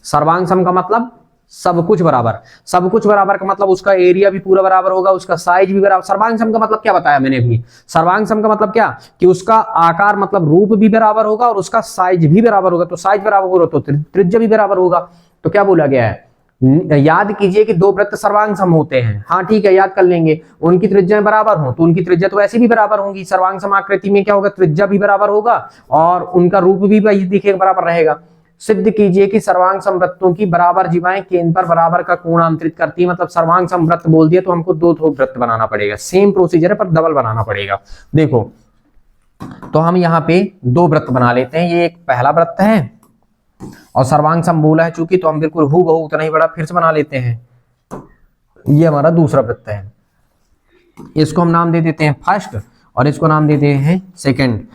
सर्वांग सम का मतलब सब कुछ बराबर। सब कुछ बराबर का मतलब उसका एरिया भी पूरा बराबर होगा, उसका साइज भी बराबर। सर्वांग सम का मतलब क्या बताया मैंने भी? सर्वांग सम का मतलब क्या, कि उसका आकार मतलब रूप भी बराबर होगा और उसका साइज भी बराबर होगा। तो साइज बराबर होगा तो त्रिज्या भी बराबर होगा। तो क्या बोला गया है? याद कीजिए कि दो वृत्त सर्वांग सम होते हैं। हाँ ठीक है, याद कर लेंगे। उनकी त्रिज्याएं बराबर हो तो उनकी त्रिज्या तो ऐसी भी बराबर होंगी। सर्वांग सम आकृति में क्या होगा, त्रिज्या भी बराबर होगा और उनका रूप भी दिखेगा बराबर रहेगा। सिद्ध कीजिए कि सर्वांग समवृत्तों की बराबर जीवाएं केंद्र पर बराबर का कोण आंतरित करती है। मतलब सर्वांग समवृत्त बोल दिया तो हमको दो वृत्त बनाना पड़ेगा। सेम प्रोसीजर है पर डबल बनाना पड़ेगा। देखो तो हम यहाँ पे दो वृत्त बना लेते हैं। ये एक पहला वृत्त है और सर्वांग सम बोला है चूंकि, तो हम बिल्कुल हूबहू उतना ही बड़ा फिर से बना लेते हैं। ये हमारा दूसरा वृत्त है। इसको हम नाम दे देते हैं फर्स्ट और इसको नाम दे देते हैं सेकंड।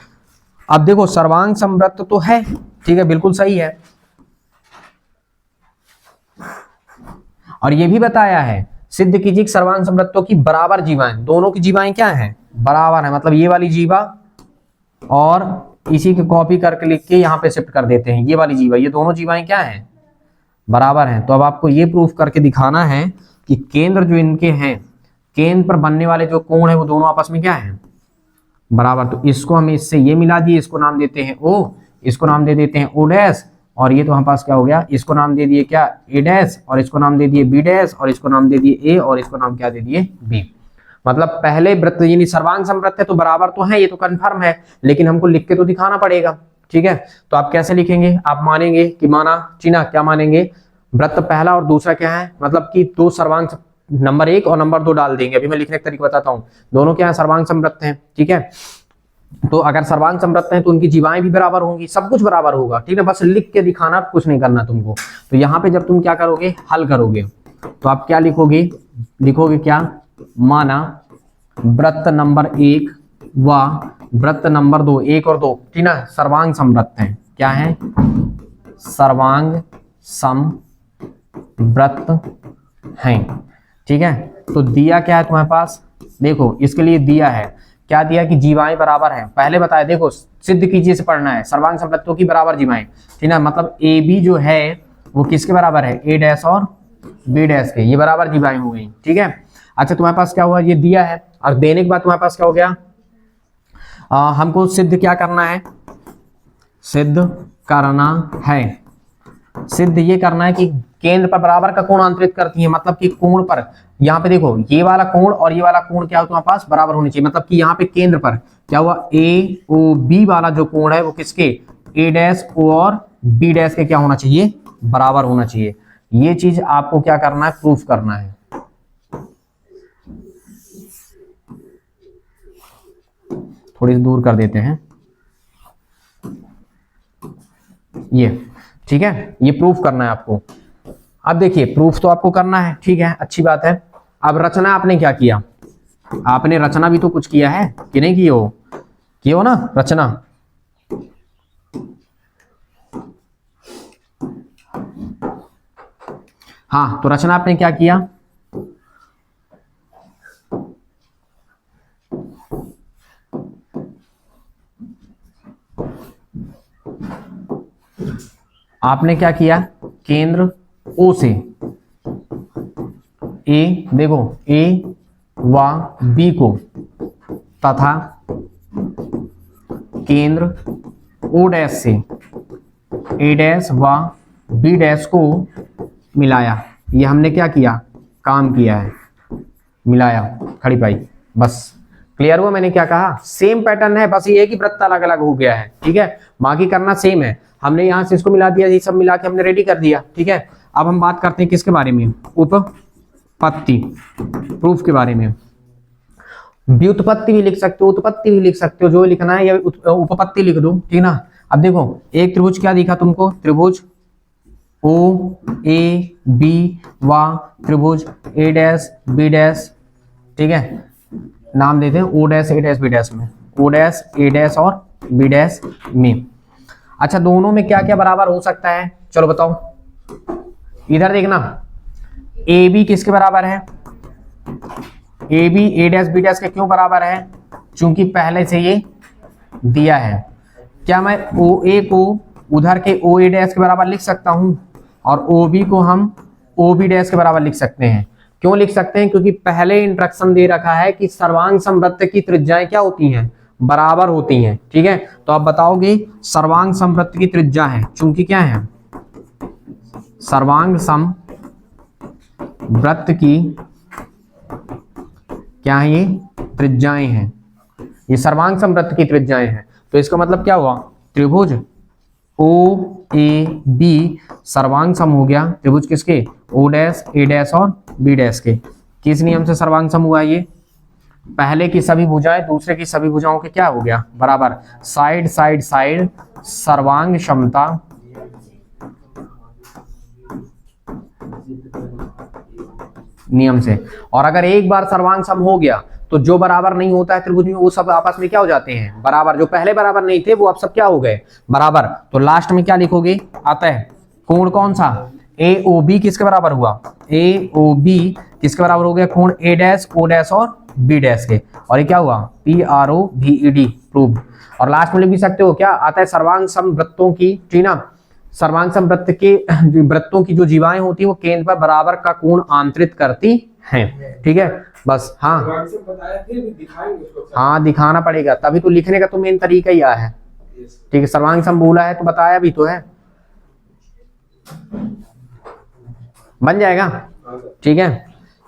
अब देखो सर्वांग समवृत्त तो है, ठीक है, बिल्कुल सही है। और ये भी बताया है, सिद्ध कीजिए सर्वांग समवृत्तों की बराबर जीवाएं, दोनों की जीवाएं क्या है, बराबर है। मतलब ये वाली जीवा और इसी की कॉपी करके लिख के यहाँ पे शिफ्ट कर देते हैं। ये वाली जीवा, ये दोनों जीवाएं क्या है, बराबर हैं। तो अब आपको ये प्रूफ करके दिखाना है कि केंद्र जो इनके हैं, केंद्र पर बनने वाले जो कोण है वो दोनों आपस में क्या है, बराबर। तो इसको हम इससे ये मिला दिए, इसको नाम देते हैं ओ, इसको नाम दे देते हैं ओ डैश, और ये तो हमारे पास क्या हो गया, इसको नाम दे दिए क्या, ए डैश, और इसको नाम दे दिए बी डैश, और इसको नाम दे दिए ए, और इसको नाम क्या दे दिए, बी। मतलब पहले वृत्त यानी सर्वांग समवृत्त है तो बराबर तो है, ये तो कंफर्म है, लेकिन हमको लिख के तो दिखाना पड़ेगा। ठीक है, तो आप कैसे लिखेंगे, आप मानेंगे कि माना चीना, क्या मानेंगे, वृत्त पहला और दूसरा क्या है, मतलब कि दो सर्वांग, नंबर 1 और नंबर 2 डाल देंगे। अभी मैं लिखने का तरीका बताता हूं। दोनों क्या है, सर्वांग समवृत्त हैं। ठीक है, तो अगर सर्वांग समवृत्त हैं तो उनकी जीवाएं भी बराबर होंगी, सब कुछ बराबर होगा। ठीक है, बस लिख के दिखाना, कुछ नहीं करना तुमको। तो यहाँ पे जब तुम क्या करोगे, हल करोगे, तो आप क्या लिखोगे, लिखोगे क्या, माना वृत्त नंबर 1 व वृत्त नंबर 2, 1 और 2, ठीक ना, सर्वांग समवृत्त हैं। क्या है, सर्वांग समवृत्त हैं। ठीक है, तो दिया क्या है तुम्हारे पास, देखो इसके लिए दिया है, क्या दिया कि जीवाएं बराबर हैं। पहले बताया, देखो सिद्ध कीजिए से पढ़ना है, सर्वांग समवृत्तों की बराबर जीवाएं, ठीक है, मतलब ए बी जो है वो किसके बराबर है, ए डैश और बी डैश के, ये बराबर जीवाएं हो गई। ठीक है, अच्छा तुम्हारे पास क्या हुआ, ये दिया है, और देने के बाद तुम्हारे पास क्या हो गया, हमको सिद्ध क्या करना है, सिद्ध करना है, सिद्ध ये करना है कि केंद्र पर बराबर का कोण आंतरित करती है। मतलब कि कोण पर, यहाँ पे देखो ये वाला कोण और ये वाला कोण क्या हो तुम्हारे पास, बराबर होनी चाहिए। मतलब कि यहाँ पे केंद्र पर क्या हुआ, ए ओ बी वाला जो कोण है वो किसके, ए डैश ओ और बी डैश के क्या होना चाहिए, बराबर होना चाहिए। ये चीज आपको क्या करना है, प्रूफ करना है। थोड़ी दूर कर देते हैं ये, ठीक है, ये प्रूफ करना है आपको। अब देखिए प्रूफ तो आपको करना है, ठीक है, अच्छी बात है। अब रचना आपने क्या किया, आपने रचना भी तो कुछ किया है कि नहीं किए हो ना रचना। हाँ, तो रचना आपने क्या किया, आपने क्या किया, केंद्र ओ से ए, देखो ए व बी को तथा केंद्र ओ डैश से ए डैश व बी डैश को मिलाया। ये हमने क्या किया, काम किया है, मिलाया, खड़ी पाई। बस क्लियर हुआ मैंने क्या कहा? सेम पैटर्न है, बस ये है कि वृत्त अलग अलग हो गया है। ठीक है, बाकी करना सेम है। हमने यहाँ से इसको मिला दिया, ये सब मिला के हमने रेडी कर दिया। ठीक है, अब हम बात करते हैं किसके बारे में? उपपत्ति, प्रूफ के बारे में। व्युत्पत्ति भी लिख सकते हो, उत्पत्ति भी लिख सकते हो, जो लिखना है, या उपपत्ति लिख दो। ठीक ना। अब देखो एक त्रिभुज क्या दिखा तुमको? त्रिभुज ओ ए बी व त्रिभुज ए डैश बी डैश। ठीक है, नाम देते हैं ओ डैश ए डैश बी डैश में, ओ डैश ए डैश और बी डैश में। अच्छा, दोनों में क्या क्या बराबर हो सकता है? चलो बताओ। इधर देखना, ए बी किसके बराबर है? A B A dash B dash के क्यों बराबर है? चूंकि पहले से ये दिया है। क्या मैं ओ ए को उधर के ओ ए डैश के बराबर लिख सकता हूं और ओ बी को हम ओ बी डैश के बराबर लिख सकते हैं? क्यों लिख सकते हैं? क्योंकि पहले इंस्ट्रक्शन दे रखा है कि सर्वांग समवृत्त की त्रिज्याएं क्या होती हैं? बराबर होती हैं। ठीक है, तो आप बताओगे सर्वांग समवृत्त की त्रिज्या है, चूंकि क्या है? सर्वांग समवृत्त की क्या है? ये त्रिज्याएं हैं, ये सर्वांग समवृत्त की त्रिज्याएं हैं। तो इसका मतलब क्या हुआ? त्रिभुज ओ ए बी सर्वांग सम हो गया त्रिभुज किसके? ओ डैश ए डैश और बी डैश के। किस नियम से सर्वांग सम हुआ? ये पहले की सभी भुजाएं दूसरे की सभी भुजाओं के क्या हो गया? बराबर। साइड साइड साइड सर्वांग क्षमता नियम से। और अगर एक बार सर्वांग सम हो गया तो जो बराबर नहीं होता है त्रिभुज में, वो सब आपस में क्या हो जाते हैं? बराबर। जो पहले बराबर नहीं थे वो अब सब क्या हो गए? बराबर। तो लास्ट में क्या लिखोगे? अतः कोण कौन सा? ए ओ बी किसके बराबर हुआ? ए ओ बी किसके बराबर हो गया? कोण ए डैश ओ डैश और बी डैश के। और ये क्या हुआ? पी आर ओ भी ई डी, प्रूव। और लास्ट में लिख भी सकते हो क्या? अतः सर्वांग समवृत्तों की, ठीक ना, सर्वांग समवृत्त के वृत्तों की जो जीवाएं होती है वो केंद्र पर बराबर का कोण आंतरित करती हैं। ठीक है, बस। हाँ हाँ, दिखाना पड़ेगा, तभी तो लिखने का तो मेन तरीका ही है। ठीक है, सर्वांग सम बोला है तो बताया भी तो है, बन जाएगा। ठीक है,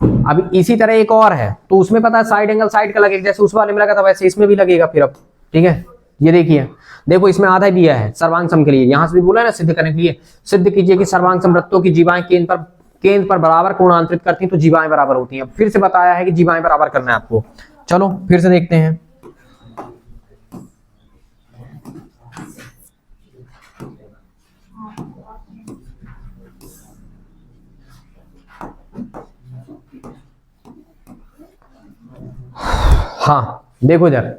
अब इसी तरह एक और है, तो उसमें पता है साइड एंगल साइड का लगेगा, जैसे उस वाले में लगा था वैसे इसमें भी लगेगा फिर अब। ठीक है, ये देखिए, देखो इसमें आधा दिया है सर्वांग सम के लिए, यहां से भी बोला है ना सिद्ध करने के लिए। सिद्ध कीजिए कि सर्वांग समवृत्तों की जीवाएं केंद्र पर बराबर कोण आंतरित करती हैं तो जीवाएं बराबर होती हैं। फिर से बताया है कि जीवाएं बराबर करना है आपको। चलो फिर से देखते हैं। हाँ देखो इधर,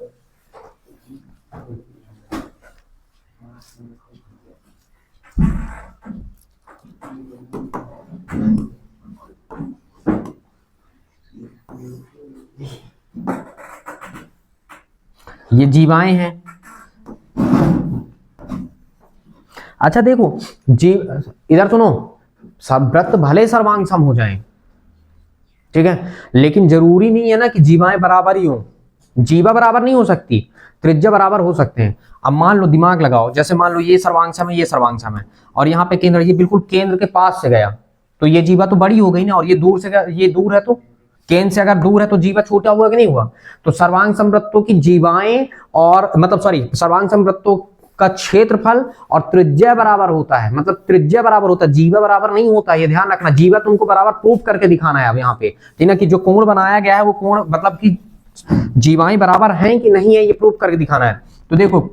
ये जीवाएं हैं। अच्छा देखो जीव, इधर सुनो, सब वृत्त भले सर्वांग सम हो जाएं, ठीक है, लेकिन जरूरी नहीं है ना कि जीवाएं बराबर ही हो। जीवा बराबर नहीं हो सकती, त्रिज्या बराबर हो सकते हैं। अब मान लो, दिमाग लगाओ, जैसे मान लो ये सर्वांग सम है, ये सर्वांग सम है, और यहाँ पे केंद्र, ये बिल्कुल केंद्र के पास से गया, तो ये जीवा तो बड़ी हो गई ना, और ये दूर से, ये दूर है, तो केंद्र से अगर दूर है तो जीवा छोटा हुआ कि नहीं हुआ? तो सर्वांग समवृत्तों की जीवाएं और मतलब सॉरी सर्वांग समवृत्तों का क्षेत्रफल और त्रिज्या बराबर होता है, मतलब त्रिज्या बराबर होता है, जीवा बराबर नहीं होता, ये ध्यान रखना। जीवा तुमको बराबर प्रूफ करके दिखाना है अब यहाँ पे, ठीक है, कि जो कोण बनाया गया है वो कोण मतलब कि जीवाएं बराबर हैं कि नहीं है, ये प्रूफ करके दिखाना है। तो देखो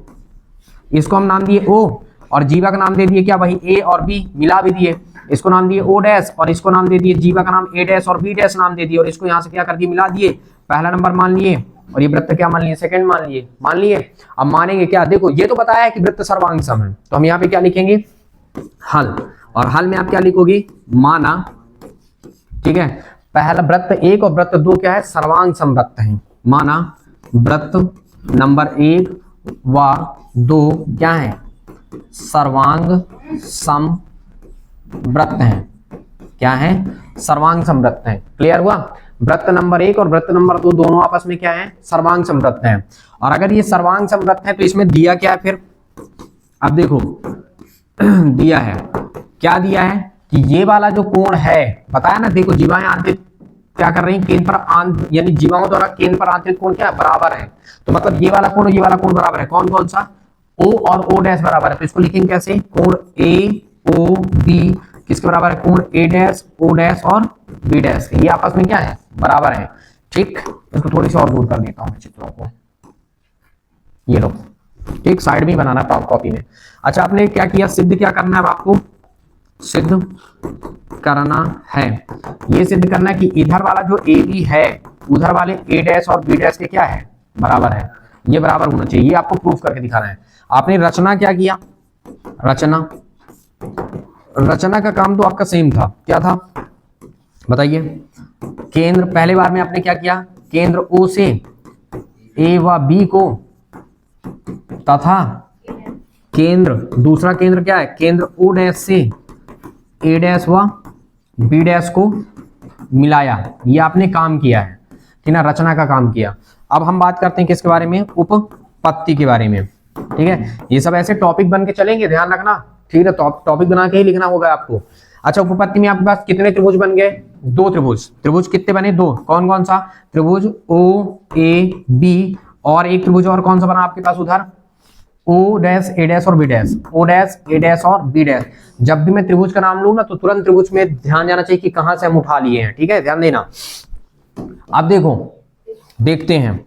इसको हम नाम दिए ओ, और जीवा का नाम दे दिए क्या? वही ए और बी मिला भी दिए। इसको नाम दिए ओ डैश, और इसको नाम दे दिए, जीवा का नाम ए डैश और बी डैश नाम दे दिए, और इसको यहाँ से क्या कर दिए? मिला दिए, पहला नंबर मान लिए, और ये वृत्त क्या मान लिए? सेकंड मान लिए। अब मानेंगे क्या? देखो ये तो बताया है कि वृत्त सर्वांग सम है, तो हम यहाँ पे क्या लिखेंगे? हल। और हल में आप क्या लिखोगे? माना, ठीक है, पहला वृत्त एक और वृत्त दो क्या है? सर्वांग सम वृत्त है। माना वृत्त नंबर 1 व 2 क्या है? सर्वांग सम वृत्त हैं। क्या है? सर्वांग समवृत्त हैं। क्लियर हुआ? वृत्त नंबर 1 और वृत्त नंबर 2 दोनों आपस में क्या है? सर्वांग समवृत्त हैं। और अगर ये सर्वांग समवृत्त है तो इसमें दिया क्या है? फिर अब देखो दिया है, क्या दिया है कि ये वाला जो कोण है, बताया ना, देखो जीवाएं आंतरिक क्या कर रही हैं, केंद्र पर यानी जीवाओं द्वारा केंद्र पर आंतरिक कोण क्या है, बराबर है। तो मतलब ये वाला कोण और ये वाला कोण बराबर है। कौन कौन सा, O और O डैश बराबर है। तो इसको लिखेंगे कैसे, कोण AOB किसके बराबर है, कोण A डैश O डैश और B डैश, ये आपस में क्या है, बराबर है। ठीक, इसको थोड़ी सी और दूर कर देता हूं चित्रों को, ये लो, ठीक, साइड में बनाना है कॉपी में। अच्छा, आपने क्या किया, सिद्ध क्या करना है आपको, सिद्ध करना है, ये सिद्ध करना है कि इधर वाला जो AB है उधर वाले A डैश और B डैश के क्या है, बराबर है, ये बराबर होना चाहिए। ये आपको प्रूफ करके दिखाना है। आपने रचना क्या किया, रचना का काम तो आपका सेम था, क्या था बताइए। केंद्र, पहले बार में आपने क्या किया, केंद्र O से A व B को तथा केंद्र, दूसरा केंद्र क्या है, केंद्र O डैश से A डैश व B डैश को मिलाया, ये आपने काम किया है, ठीक है, रचना का काम किया। अब हम बात करते हैं किसके बारे में, उपपत्ति के बारे में, ठीक है। ये सब ऐसे टॉपिक बन के चलेंगे, ध्यान रखना, ठीक है, टॉपिक बना के ही लिखना होगा आपको। अच्छा, उपपत्ति में आपके पास कितने त्रिभुज बन गए, दो त्रिभुज, त्रिभुज कितने बने, दो, कौन कौन सा, त्रिभुज OAB, और एक त्रिभुज और कौन सा बना आपके पास उधर, O डैश A डैश और B dash, O dash A dash और B डैश। जब भी मैं त्रिभुज का नाम लूं ना तो तुरंत त्रिभुज में ध्यान जाना चाहिए कि कहां से हम उठा लिए हैं, ठीक है, ध्यान देना। अब देखो, देखते हैं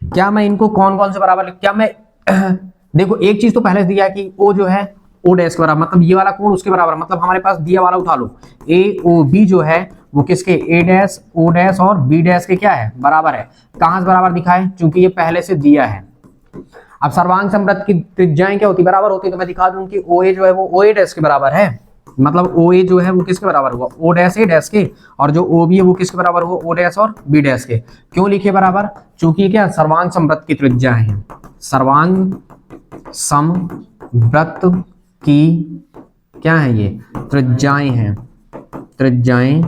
क्या मैं इनको कौन कौन से बराबर, क्या मैं देखो एक चीज तो पहले दिया है कि O जो है O डैश के बराबर, मतलब ये वाला कोण उसके बराबर, मतलब हमारे पास दिया वाला उठा लो, AOB जो है वो किसके, A डैश O डैश और B डैश के क्या है, बराबर है। कहां से बराबर दिखाए, क्योंकि ये पहले से दिया है। अब सर्वांग समवृत्त की त्रिज्याएं क्या होती, बराबर होती है, तो मैं दिखा दूं कि OA जो है वो OA डैश के बराबर है, मतलब OA जो है वो किसके बराबर हुआ, O डैश A डैश के, और जो OB है वो किसके बराबर हुआ, O डैश और B डैश के। क्यों लिखे बराबर, चूंकि क्या सर्वांग समवृत्त की त्रिज्याएं हैं, सर्वांग समवृत्त की क्या है, ये त्रिज्याएं हैं, त्रिज्याएं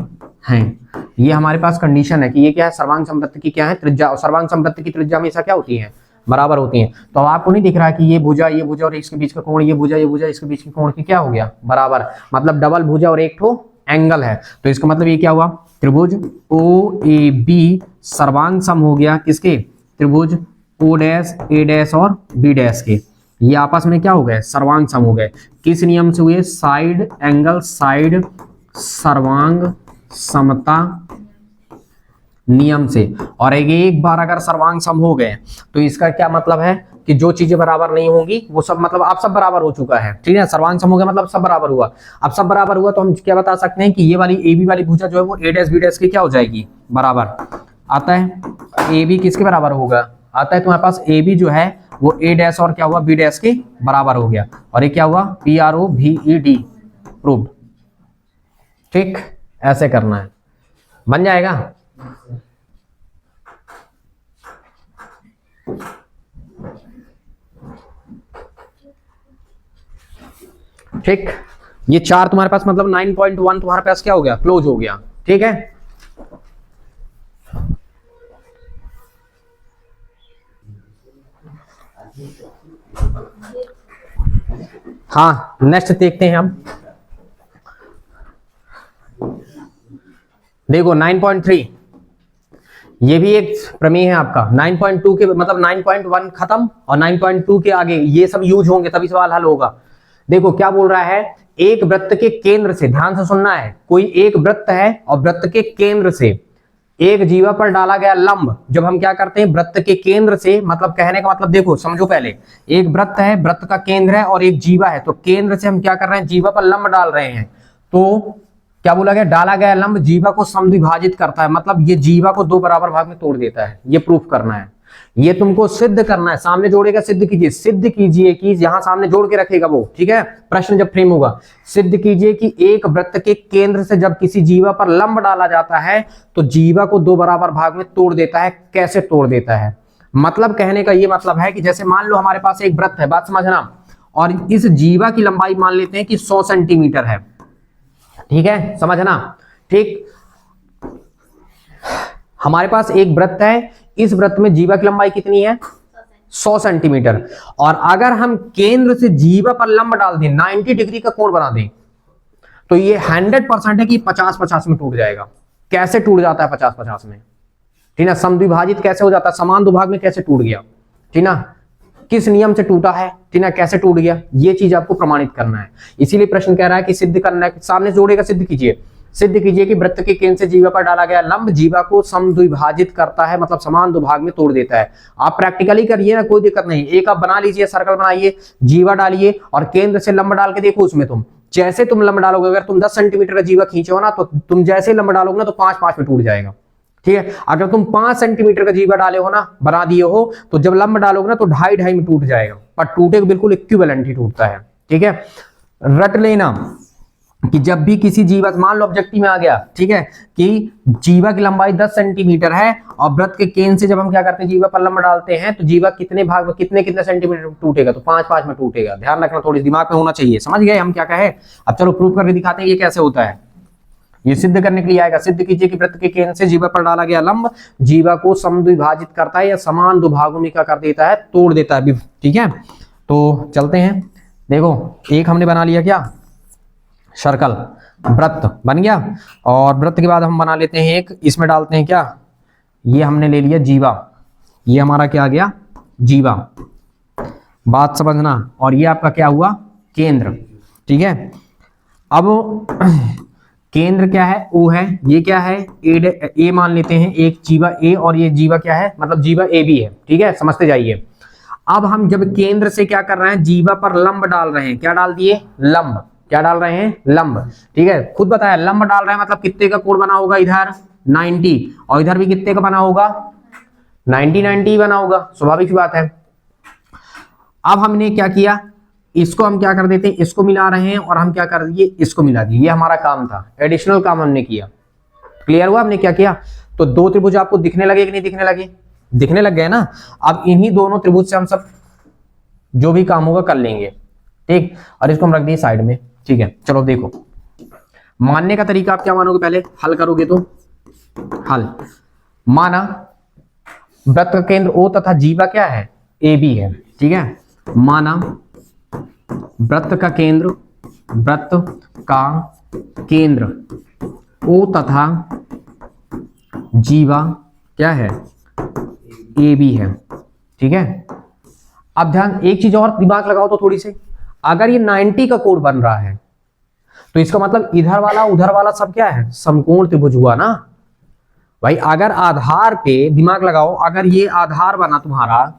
हैं, ये हमारे पास कंडीशन है कि ये क्या है, सर्वांग समवृत्त की क्या है, त्रिज्या, और सर्वांग समवृत्त की त्रिज्या हमेशा क्या होती है, बराबर होती हैं। तो अब आपको नहीं दिख रहा कि ये भुजा और इसके बीच का कोण, ये भुजा इसके बीच के कोण की क्या हो गया, बराबर, मतलब डबल भुजा और एक ठो एंगल है। तो इसका मतलब ये क्या हुआ, त्रिभुज OAB सर्वांग सम हो गया किसके, त्रिभुज O डैश A डैश और B डैश के, ये आपस में क्या हो गए, सर्वांग सम हो गए। किस नियम से हुए, साइड एंगल साइड सर्वांग समता नियम से। और एक बार अगर सर्वांग सम हो गए तो इसका क्या मतलब है कि जो चीजें बराबर नहीं होंगी वो सब, मतलब आप सब बराबर हो चुका है, ठीक है, सर्वांग सम हो गया मतलब सब बराबर हुआ। अब सब बराबर हुआ तो हम क्या बता सकते हैं कि ये वाली AB वाली भुजा जो है वो A डैश B डैश की क्या हो जाएगी, बराबर। आता है AB किसके बराबर होगा, आता है तुम्हारे पास AB जो है वो A डैश और क्या हुआ, B डैश के बराबर हो गया, और ये क्या हुआ, PROVED, प्रूव्ड। ठीक, ऐसे करना है, बन जाएगा। ठीक, ये चार तुम्हारे पास मतलब 9.1 तुम्हारे पास क्या हो गया, क्लोज हो गया, ठीक है। हाँ, नेक्स्ट देखते हैं हम, देखो 9.3, ये भी एक प्रमेय है आपका। 9.2 के मतलब 9.1 खत्म और 9.2 के आगे ये सब यूज होंगे तभी सवाल हल होगा। देखो क्या बोल रहा है, एक वृत्त के केंद्र से, ध्यान से सुनना है, कोई एक वृत्त है और वृत्त के केंद्र से एक जीवा पर डाला गया लंब। जब हम क्या करते हैं, वृत्त के केंद्र से, मतलब कहने का मतलब देखो समझो, पहले एक वृत्त है, वृत्त का केंद्र है और एक जीवा है, तो केंद्र से हम क्या कर रहे हैं, जीवा पर लंब डाल रहे हैं। तो क्या बोला गया, डाला गया लंब जीवा को समद्विभाजित करता है, मतलब ये जीवा को दो बराबर भाग में तोड़ देता है। ये प्रूफ करना है, ये तुमको सिद्ध करना है। सामने जोड़ेगा, सिद्ध कीजिए, सिद्ध कीजिए कि यहां सामने जोड़ के रखेगा वो, ठीक है, प्रश्न जब फ्रेम होगा, सिद्ध कीजिए कि एक वृत्त के केंद्र से जब किसी जीवा पर लंब डाला जाता है तो जीवा को दो बराबर भाग में तोड़ देता है। कैसे तोड़ देता है, मतलब कहने का ये मतलब है कि जैसे मान लो हमारे पास एक वृत्त है, बात समझना, और इस जीवा की लंबाई मान लेते हैं कि 100 सेंटीमीटर है, ठीक है, समझना। ठीक, हमारे पास एक वृत्त है, इस वृत्त में जीवा की लंबाई कितनी है, 100 सेंटीमीटर। और अगर हम केंद्र से जीवा पर लंब डाल दें, 90 डिग्री का कोण बना दें, तो ये 100% है कि 50-50 में टूट जाएगा। कैसे टूट जाता है 50-50 में, ठीक ना? समद्विभाजित कैसे हो जाता है, समान दुभाग में कैसे टूट गया, ठीक ना? किस नियम से टूटा है, ठीक ना? कैसे टूट गया, ये चीज आपको प्रमाणित करना है। इसीलिए प्रश्न कह रहा है कि सिद्ध करना है, सामने जोड़ेगा, सिद्ध कीजिए। सिद्ध कीजिए कि वृत्त के केंद्र से जीवा पर डाला गया लंब जीवा को समद्विभाजित करता है, मतलब समान दुभाग में तोड़ देता है। आप प्रैक्टिकली करिए ना, कोई दिक्कत नहीं। एक आप बना लीजिए, सर्कल बनाइए, जीवा डालिए और केंद्र से लंब डाल के देखो उसमें तुम जैसे तुम लंब डालोगे, अगर तुम 10 सेंटीमीटर का जीवा खींचो ना, तो तुम जैसे लंब डालोगे ना तो 5-5 में टूट जाएगा, ठीक है? अगर तुम 5 सेंटीमीटर का जीवा डाले हो ना, बना दिए हो, तो जब लंब डालोगे ना तो 2.5 में टूट जाएगा, पर टूटेगा बिल्कुल इक्विवेलेंट ही टूटता है, ठीक है? रट लेना कि जब भी किसी जीवा, मान लो ऑब्जेक्टिव में आ गया, ठीक है, कि जीवा की लंबाई 10 सेंटीमीटर है और वृत्त के केंद्र से जब हम क्या करते हैं, जीवा पर लंब डालते हैं, तो जीवा कितने भाग में कितने सेंटीमीटर टूटेगा, तो 5-5 में टूटेगा। ध्यान रखना, थोड़ी दिमाग में होना चाहिए। समझ गए हम क्या कहे? अब चलो प्रूफ करके दिखाते हैं ये कैसे होता है। ये सिद्ध करने के लिए आएगा। सिद्ध कीजिए कि वृत्त के केंद्र से जीवा पर डाला गया लंब जीवा को समद्विभाजित करता है या समान दुभागों में क्या कर देता है, तोड़ देता है, ठीक है? तो चलते हैं, देखो एक हमने बना लिया क्या, सर्कल, वृत्त बन गया। और वृत्त के बाद हम बना लेते हैं एक, इसमें डालते हैं क्या, ये हमने ले लिया जीवा, ये हमारा क्या आ गया, जीवा, बात समझना। और ये आपका क्या हुआ, केंद्र, ठीक है? अब केंद्र क्या है, ओ है, ये क्या है, ए मान लेते हैं, एक जीवा ए और ये जीवा क्या है, मतलब जीवा ए भी है, ठीक है? समझते जाइए। अब हम जब केंद्र से क्या कर रहे हैं, जीवा पर लंब डाल रहे हैं, क्या डाल दिए, लंब, क्या डाल रहे हैं, लंब, ठीक है? खुद बताया, लंब डाल रहे हैं मतलब कितने का कोण बना होगा, इधर 90 और इधर भी कितने का बना होगा, 90 बना होगा, स्वाभाविक सी बात है। अब हमने क्या किया, इसको हम क्या कर देते हैं, इसको मिला रहे हैं और हम क्या कर दिए, इसको मिला दिए। ये हमारा काम था, एडिशनल काम हमने किया। क्लियर हुआ हमने क्या किया? तो दो त्रिभुज आपको दिखने लगे कि नहीं दिखने लगे, दिखने लग गए ना। अब इन्हीं दोनों त्रिभुज से हम सब जो भी काम होगा कर लेंगे, ठीक? और इसको हम रख दिए साइड में, ठीक है? चलो देखो, मानने का तरीका आप क्या मानोगे, पहले हल करोगे तो हल माना वृत्त का केंद्र ओ तथा जीवा क्या है, ए बी है, ठीक है? माना वृत्त का केंद्र ओ तथा जीवा क्या है, ए बी है, ठीक है? अब ध्यान, एक चीज और दिमाग लगाओ तो थोड़ी सी, अगर ये 90 का कोण बन रहा है तो इसका मतलब इधर वाला उधर वाला सब क्या है, समकोण त्रिभुज हुआ ना भाई। अगर आधार पे दिमाग लगाओ, अगर ये आधार बना तुम्हारा,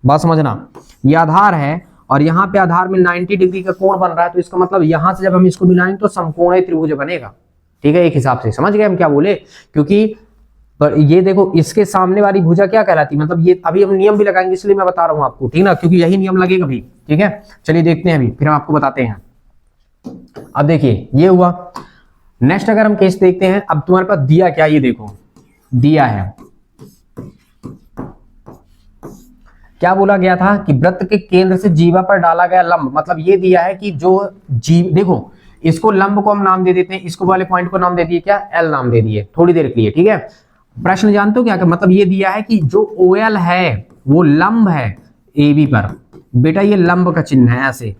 बात समझना, ये आधार है और यहाँ पे आधार में 90 डिग्री का कोण बन रहा है, तो इसका मतलब यहां से जब हम इसको मिलाएंगे तो समकोणीय त्रिभुज बनेगा, ठीक है? एक हिसाब से समझ गए हम क्या बोले? क्योंकि ये देखो, इसके सामने वाली भुजा क्या कहलाती है, मतलब ये अभी हम नियम भी लगाएंगे, इसलिए मैं बता रहा हूं आपको, ठीक ना? क्योंकि यही नियम लगेगा भी, ठीक है? चलिए देखते हैं अभी, फिर हम आपको बताते हैं। अब देखिए ये हुआ। नेक्स्ट अगर हम केस देखते हैं, अब तुम्हारे पास दिया क्या, ये देखो दिया है, क्या बोला गया था कि वृत्त के केंद्र से जीवा पर डाला गया लंब, मतलब ये दिया है कि जो देखो, इसको लंब को हम नाम दे देते हैं, इसको वाले पॉइंट को नाम दे दिए क्या, एल नाम दे दिए थोड़ी देर के लिए, ठीक है? प्रश्न जानते हो क्या, मतलब ये दिया है कि जो OL है वो लंब है AB पर, बेटा ये लंब का चिन्ह है ऐसे,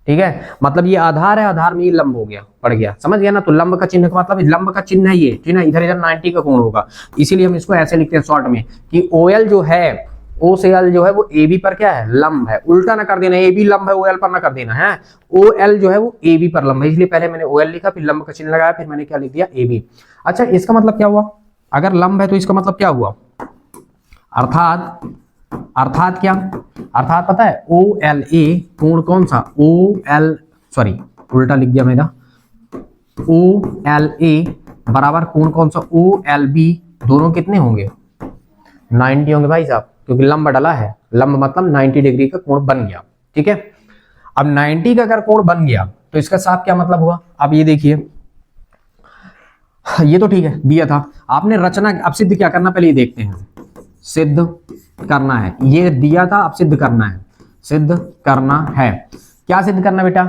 ठीक है? मतलब ये आधार है, आधार में ये लंब हो गया, पड़ गया, समझ गया ना? तो लंब का चिन्ह का मतलब लंब का चिन्ह है ये, ठीक है? इधर इधर 90 का कोण होगा, इसीलिए हम इसको ऐसे लिखते हैं शॉर्ट में कि OL जो है, O से L जो है वो AB पर क्या है, लंब है। उल्टा ना कर देना, AB लंब है OL पर ना कर देना है, OL जो है वो AB पर लंब है, इसलिए पहले मैंने OL लिखा, फिर लंब का चिन्ह लगाया, फिर मैंने क्या लिख दिया, AB। अच्छा, इसका मतलब क्या हुआ, अगर लंब है तो इसका मतलब क्या हुआ, अर्थात क्या, अर्थात पता है OLA कोण कौन सा, उल्टा लिख दिया मेरा, OLA बराबर कोण कौन सा, OLB, दोनों कितने होंगे, 90 होंगे भाई साहब, क्योंकि लंब डला है, लंब मतलब 90 डिग्री का कोण बन गया, ठीक है? अब 90 का अगर कोण बन गया तो इसका साफ क्या मतलब हुआ, अब ये देखिए, ये तो ठीक है दिया था आपने, रचना अब सिद्ध क्या करना, पहले ये देखते हैं, सिद्ध करना है, ये दिया था, अब सिद्ध करना है, सिद्ध करना है, क्या सिद्ध करना बेटा,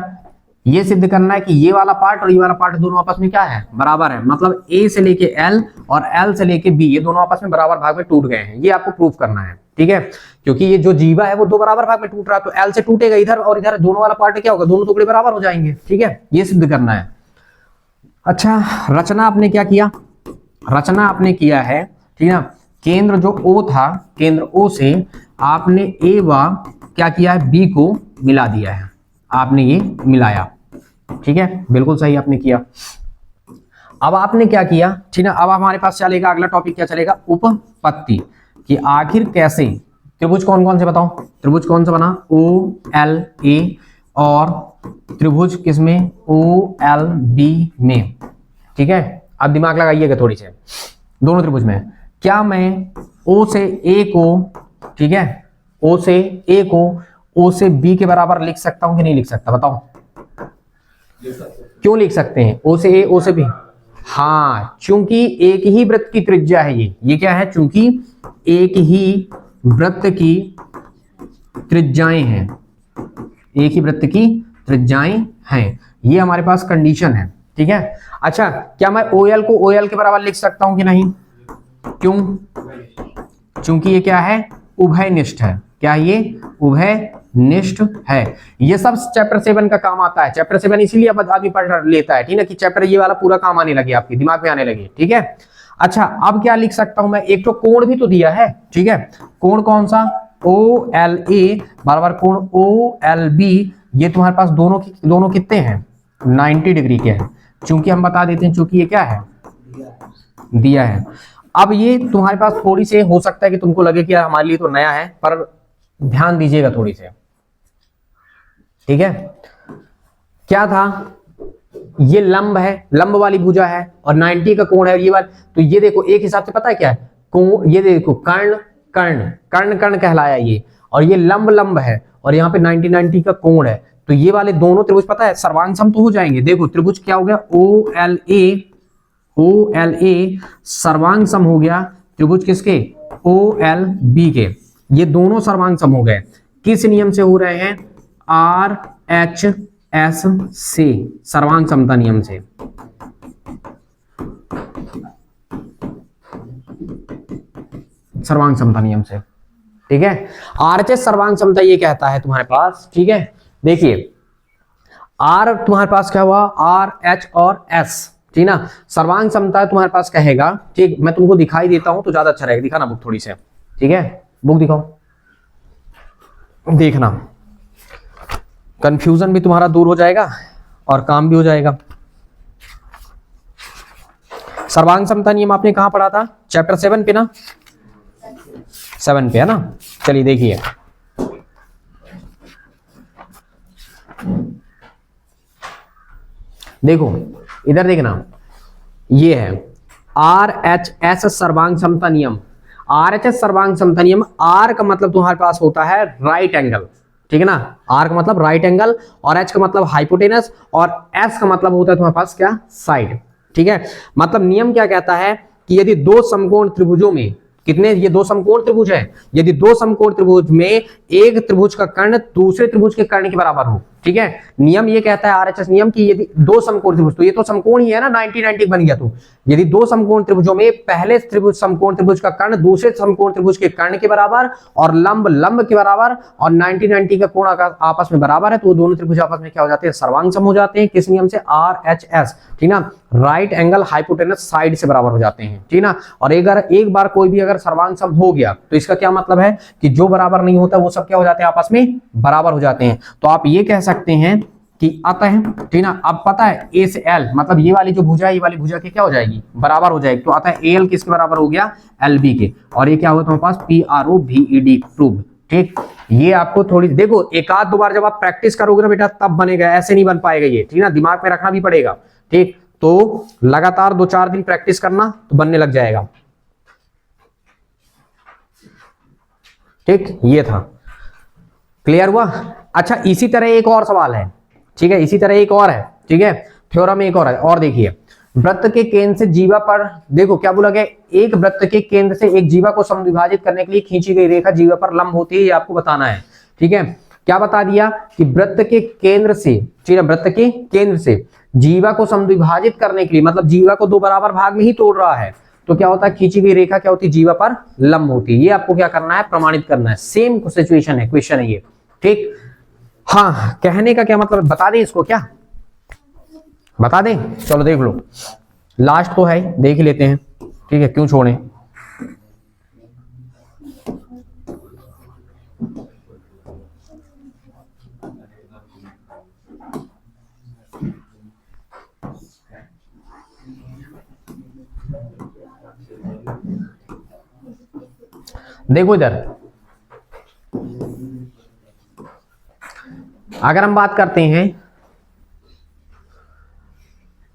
ये सिद्ध करना है कि ये वाला पार्ट और ये वाला पार्ट दोनों आपस में क्या है, बराबर है। मतलब ए से लेके एल और एल से लेके बी ये दोनों आपस में बराबर भाग में टूट गए हैं, ये आपको प्रूफ करना है, ठीक है। क्योंकि ये जो जीवा है वो दो बराबर भाग में टूट रहा है, तो एल से टूटेगा इधर और इधर, दोनों वाला पार्ट क्या होगा, दोनों टुकड़े बराबर हो जाएंगे, ठीक है। ये सिद्ध करना है। अच्छा, रचना आपने क्या किया, रचना आपने किया है, ठीक है। केंद्र जो O था, केंद्र O से आपने ए व क्या किया है, बी को मिला दिया है, आपने ये मिलाया, ठीक है, बिल्कुल सही आपने किया। अब आपने क्या किया, ठीक है। अब हमारे पास चलेगा अगला टॉपिक, क्या चलेगा, उपपत्ति, कि आखिर कैसे त्रिभुज कौन कौन से बताओ, त्रिभुज कौन सा बना, OLA और त्रिभुज किसमें, OLB में, ठीक है। अब दिमाग लगाइएगा थोड़ी से, दोनों त्रिभुज में क्या मैं O से A को, ठीक है, O से A को O से B के बराबर लिख सकता हूं कि नहीं लिख सकता, बताओ। क्यों लिख सकते हैं, O से A O से B, हाँ, चूंकि एक ही वृत्त की त्रिज्या है ये क्या है, चूंकि एक ही वृत्त की त्रिज्याएं हैं, एक ही वृत्त की त्रिज्याएं हैं, ये हमारे पास कंडीशन है, ठीक है। अच्छा, क्या मैं OL को OL के बराबर लिख सकता हूं कि नहीं, क्यों, चूंकि ये क्या है, उभयनिष्ठ है, क्या ये उभयनिष्ठ है। ये सब चैप्टर 7 का काम आता है, चैप्टर 7 इसीलिए अब आदमी पढ़ लेता है, ठीक है, कि चैप्टर ये वाला पूरा काम आने लगे, आपके दिमाग में आने लगे, ठीक है। अच्छा, अब क्या लिख सकता हूं मैं, एक तो कोण भी तो दिया है, ठीक है, कोण कौन सा, OLA बराबर कोण OLB, ये तुम्हारे पास दोनों कितने हैं, 90 डिग्री के हैं, चूंकि हम बता देते हैं, चूंकि ये क्या है, दिया है। अब ये तुम्हारे पास थोड़ी से हो सकता है कि तुमको लगे कि यार हमारे लिए तो नया है, पर ध्यान दीजिएगा थोड़ी से, ठीक है। क्या था, ये लंब है, लंब वाली भुजा है और 90 का कोण है ये वाला, तो ये देखो एक हिसाब से पता है क्या है, कोण, ये देखो कर्ण कर्ण कर्ण कर्ण कहलाया ये, और ये लंब लंब है और यहाँ पे 90 का कोण है, तो ये वाले दोनों त्रिभुज पता है सर्वांग सम तो हो जाएंगे। देखो त्रिभुज क्या हो गया, OLA सर्वांग सम हो गया त्रिभुज किसके, OLB के, ये दोनों सर्वांग सम हो गए। किस नियम से हो रहे हैं, RHS से, सर्वांग समता नियम से, सर्वांग समता नियम से, ठीक है। RHS सर्वांग समता ये कहता है तुम्हारे पास, ठीक है। देखिए R तुम्हारे पास क्या हुआ, RH और S, ठीक ना, सर्वांग समता तुम्हारे पास कहेगा, ठीक, मैं तुमको दिखाई देता हूं तो ज्यादा अच्छा रहेगा, दिखाना बुक थोड़ी से, ठीक है, बुक दिखाओ, देखना, कंफ्यूजन भी तुम्हारा दूर हो जाएगा और काम भी हो जाएगा। सर्वांग समता नियम आपने कहां पढ़ा था, चैप्टर 7 पे ना, 7 पे है ना, चलिए देखिए, देखो इधर देखना, ये है RHS सर्वांग समता नियम। RHS सर्वांग समता नियम, R का मतलब तुम्हारे पास होता है राइट एंगल, ठीक है ना, R का मतलब राइट एंगल और H का मतलब हाइपोटेनस और S का मतलब होता है तुम्हारे पास क्या, साइड, ठीक है। मतलब नियम क्या कहता है कि यदि दो समकोण त्रिभुजों में, कितने, ये दो समकोण त्रिभुज है, यदि दो समकोण त्रिभुज में एक त्रिभुज का कर्ण दूसरे त्रिभुज के कर्ण के बराबर हो, ठीक है, नियम ये कहता है RHS नियम कि यदि दो समकोण त्रिभुज, तो ये तो समकोण ही है ना, 90 बन गया, तो यदि दो समकोण त्रिभुजों में पहले त्रिभुज समकोण त्रिभुज का कर्ण दूसरे समकोण त्रिभुज के कर्ण के बराबर और लंब लंब के बराबर और 90 का कोण आपस में बराबर है, तो दोनों त्रिभुज आपस में क्या हो जाते हैं, सर्वांग सम हो जाते हैं। किस नियम से, RHS, ठीक ना, राइट एंगल हाइपोटेनस साइड से बराबर हो जाते हैं, ठीक ना। और एक बार कोई भी अगर सर्वांग सम हो गया तो इसका क्या मतलब है कि जो बराबर नहीं होता वो सब क्या हो जाते हैं, आपस में बराबर हो जाते हैं। तो आप ये कह सकते हैं कि अतः, ठीक ना, अब पता है A से L, मतलब ये वाली जो भुजा है, ये वाली भुजा की क्या हो जाएगी, बराबर हो जाएगी, तो अतः AL किसके बराबर हो गया, LB के, और ये क्या हुआ तुम्हारे पास, PROVED, प्रूव, ठीक। ये आपको थोड़ी देखो, एक आध दो बार जब आप प्रैक्टिस करोगे ना बेटा तब बनेगा, ऐसे नहीं बन पाएगा ये, ठीक ना, दिमाग में रखना भी पड़ेगा, ठीक। तो लगातार 2-4 दिन प्रैक्टिस करना तो बनने लग जाएगा, ठीक। ये था, क्लियर हुआ। अच्छा, इसी तरह एक और सवाल है, ठीक है, इसी तरह एक और है, ठीक है, थ्योरम एक और है, और देखिए, वृत्त के केंद्र से जीवा पर, देखो क्या बोला गया, एक वृत्त के केंद्र से एक जीवा को समविभाजित करने के लिए खींची गई रेखा जीवा पर लंब होती है, ये आपको बताना है, ठीक है। क्या बता दिया कि वृत्त के केंद्र से, ठीक है, वृत्त के केंद्र से जीवा को समद्विभाजित करने के लिए, मतलब जीवा को दो बराबर भाग में ही तोड़ रहा है, तो क्या होता है, खींची गई रेखा क्या होती है, जीवा पर लंब होती है। ये आपको क्या करना है, प्रमाणित करना है। सेम सिचुएशन है, क्वेश्चन है ये, ठीक। हाँ, कहने का क्या मतलब, बता दें इसको, क्या बता दें, चलो देख लो, लास्ट तो है, देख ही लेते हैं, ठीक है, क्यों छोड़ें। देखो इधर, अगर हम बात करते हैं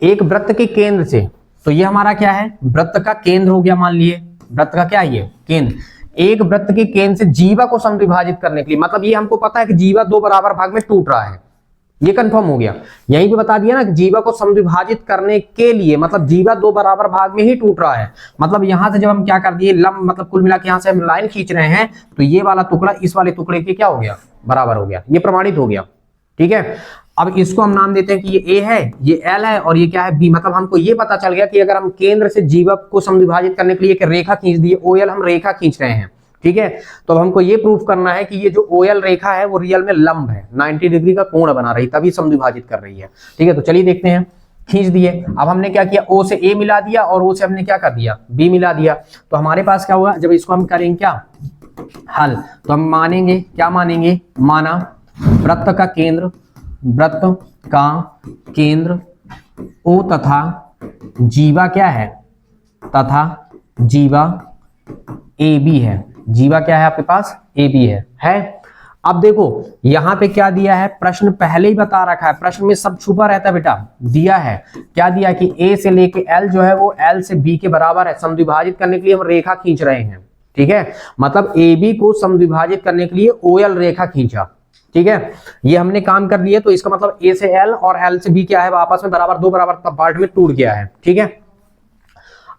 एक वृत्त के केंद्र से, तो ये हमारा क्या है, वृत्त का केंद्र हो गया, मान लिए वृत्त का क्या है, ये केंद्र। एक वृत्त के केंद्र से जीवा को समद्विभाजित करने के लिए, मतलब ये हमको पता है कि जीवा दो बराबर भाग में टूट रहा है, ये कंफर्म हो गया। यहीं पे बता दिया ना कि जीवा को समद्विभाजित करने के लिए, मतलब जीवा दो बराबर भाग में ही टूट रहा है, मतलब यहां से जब हम क्या कर दिए, लंब, मतलब कुल मिला के यहां से हम लाइन खींच रहे हैं, तो ये वाला टुकड़ा इस वाले टुकड़े के क्या हो गया, बराबर हो गया, ये प्रमाणित हो गया, ठीक है। अब इसको हम नाम देते हैं कि ये ए है, ये एल है, और ये क्या है, बी। मतलब हमको ये पता चल गया कि अगर हम केंद्र से जीवा को समद्विभाजित करने के लिए एक रेखा खींच दी, ओएल हम रेखा खींच रहे हैं, ठीक है। तो अब हमको ये प्रूफ करना है कि ये जो ओएल रेखा है वो रियल में लंब है, 90 डिग्री का कोण बना रही, तभी समद्विभाजित कर रही है, ठीक है। तो चलिए देखते हैं, खींच दिए। अब हमने क्या किया, ओ से ए मिला दिया और ओ से हमने क्या कर दिया, बी मिला दिया। तो हमारे पास क्या हुआ, जब इसको हम करेंगे क्या, हल, तो हम मानेंगे, क्या मानेंगे, माना वृत्त का केंद्र, वृत्त का केंद्र ओ तथा जीवा क्या है, तथा जीवा ए बी है। जीवा क्या है आपके पास, ए बी है। अब देखो यहां पे क्या दिया है, प्रश्न पहले ही बता रखा है, प्रश्न में सब छुपा रहता है बेटा, दिया है क्या, दिया कि ए से लेके एल जो है वो एल से बी के बराबर है, समद्विभाजित करने के लिए हम रेखा खींच रहे हैं, ठीक है। मतलब ए बी को समद्विभाजित करने के लिए ओएल रेखा खींचा, ठीक है। ये हमने काम कर लिया, तो इसका मतलब ए से एल और एल से बी क्या है, आपस में बराबर, दो बराबर पार्ट में टूट गया है, ठीक है।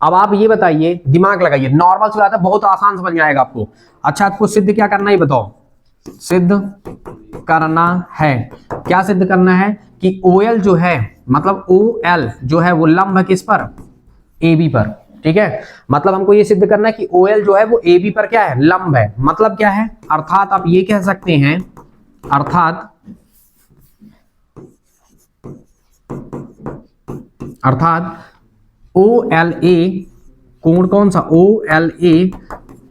अब आप ये बताइए, दिमाग लगाइए, नॉर्मल सी बात है, बहुत आसान समझ में आएगा आपको। अच्छा, आपको सिद्ध क्या करना है बताओ, सिद्ध करना है, क्या सिद्ध करना है कि ओएल जो है, मतलब ओएल जो है वो लंब है किस पर, ए बी पर, ठीक है। मतलब हमको ये सिद्ध करना है कि ओएल जो है वो ए बी पर क्या है, लंब है। मतलब क्या है, अर्थात आप ये कह सकते हैं, अर्थात ओ एल ए कोण कौन सा, ओ एल ए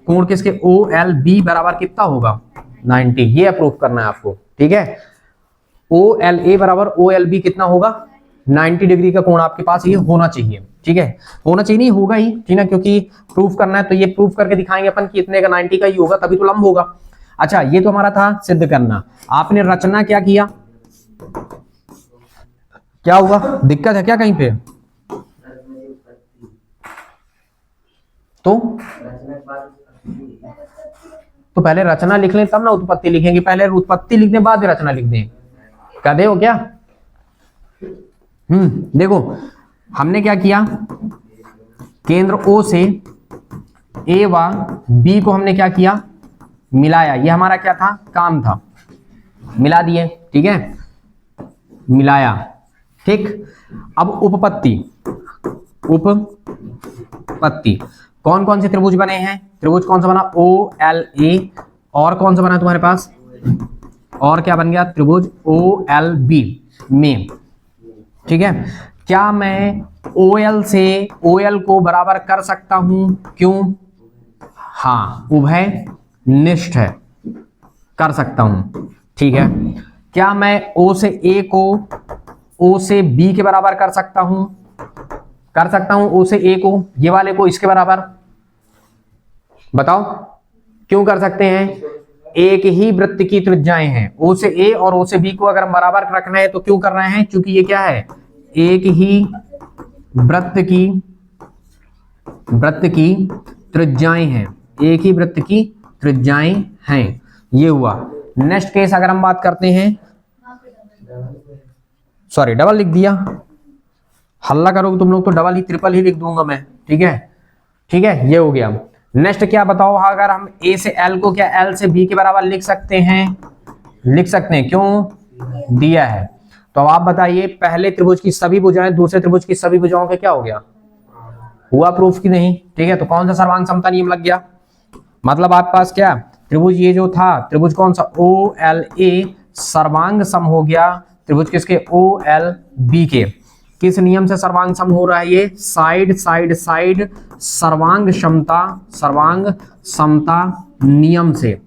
कोण किसके, ओ एल बी बराबर कितना होगा, 90। ये अप्रूव करना है आपको, ठीक है। ओ एल ए बराबर ओ एल बी कितना होगा, 90 डिग्री का कोण आपके पास ये होना चाहिए, ठीक है। होना चाहिए, नहीं होगा ही, ठीक है, क्योंकि प्रूफ करना है, तो ये प्रूफ करके दिखाएंगे अपन कि इतने का 90 का ही होगा, तभी तो लंब होगा। अच्छा, ये तो हमारा था सिद्ध करना। आपने रचना क्या किया, क्या हुआ, दिक्कत है क्या कहीं पे, तो पहले रचना लिख लें तब ना उत्पत्ति लिखेंगे, पहले उत्पत्ति लिखने बाद रचना लिख दें, कहते हो क्या। देखो हमने क्या किया, केंद्र ओ से ए व बी को हमने क्या किया, मिलाया। ये हमारा क्या था, काम था, मिला दिए, ठीक है, मिलाया, ठीक। अब उपपत्ति, उपपत्ति कौन कौन से त्रिभुज बने हैं, त्रिभुज कौन सा बना, ओ एल ए, और कौन सा बना तुम्हारे पास, और क्या बन गया, त्रिभुज ओ एल बी में, ठीक है। क्या मैं ओ एल से ओ एल को बराबर कर सकता हूं, क्यों, हाँ, उभय निष्ठ है, कर सकता हूं, ठीक है। क्या मैं ओ से ए को ओ से बी के बराबर कर सकता हूं, कर सकता हूं, ओ से ए को, ये वाले को इसके बराबर, बताओ क्यों कर सकते हैं, एक ही वृत्त की त्रिज्याएं हैं, ओ से ए और ओ से बी को अगर हम बराबर रखना है तो क्यों कर रहे हैं, क्योंकि ये क्या है, एक ही वृत्त की त्रिज्याएं हैं, एक ही वृत्त की त्रिज्याएं हैं, ये हुआ। नेक्स्ट केस अगर हम बात करते हैं, सॉरी डबल लिख दिया, हल्ला करोगे तुम लोग तो डबल ही ट्रिपल ही लिख दूंगा मैं, ठीक है, ठीक है, ये हो गया। नेक्स्ट क्या बताओ, अगर हम ए से एल को क्या एल से बी के बराबर लिख सकते हैं, लिख सकते हैं, क्यों दिया है। तो अब आप बताइए, पहले त्रिभुज की सभी भुजाएं दूसरे त्रिभुज की सभी भुजाओं के क्या हो गया, हुआ प्रूफ की नहीं, ठीक है। तो कौन सा सर्वांग समता नियम लग गया, मतलब आपके पास क्या त्रिभुज ये जो था त्रिभुज कौन सा ओ एल ए सर्वांग सम हो गया त्रिभुज किसके ओ एल बी के। किस नियम से सर्वांग सम हो रहा है ये, साइड साइड साइड सर्वांग समता नियम से,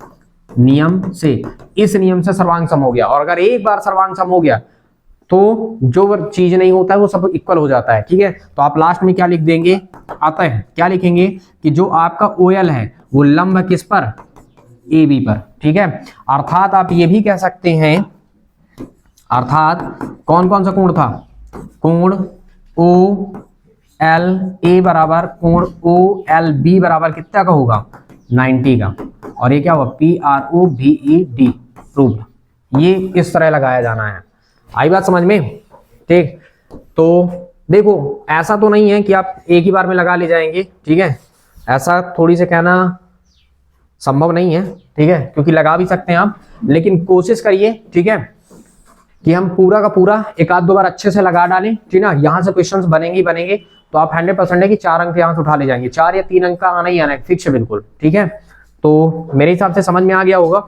इस नियम से सर्वांग सम हो गया। और अगर एक बार सर्वांग सम हो गया तो जो चीज नहीं होता है वो सब इक्वल हो जाता है, ठीक है। तो आप लास्ट में क्या लिख देंगे, आता है क्या लिखेंगे कि जो आपका OL है वो लंब है किस पर, AB पर, ठीक है। अर्थात आप ये भी कह सकते हैं, अर्थात कौन कौन सा कोण था, कोण OLA बराबर कोण OLB बराबर कितना का होगा, 90 का। और ये क्या हुआ, PROVED प्रूव्ड। ये इस तरह लगाया जाना है, आई बात समझ में, ठीक। तो देखो ऐसा तो नहीं है कि आप एक ही बार में लगा ले जाएंगे, ठीक है, ऐसा थोड़ी से कहना संभव नहीं है, ठीक है, क्योंकि लगा भी सकते हैं आप, लेकिन कोशिश करिए, ठीक है, कि हम पूरा का पूरा एक आध दो बार अच्छे से लगा डालें, ठीक ना। यहाँ से क्वेश्चंस बनेंगे तो आप 100% है कि 4 अंक यहाँ से उठा ले जाएंगे, 4 या 3 अंक का आना ही आना है, फिक्स है बिल्कुल, ठीक है। तो मेरे हिसाब से समझ में आ गया होगा,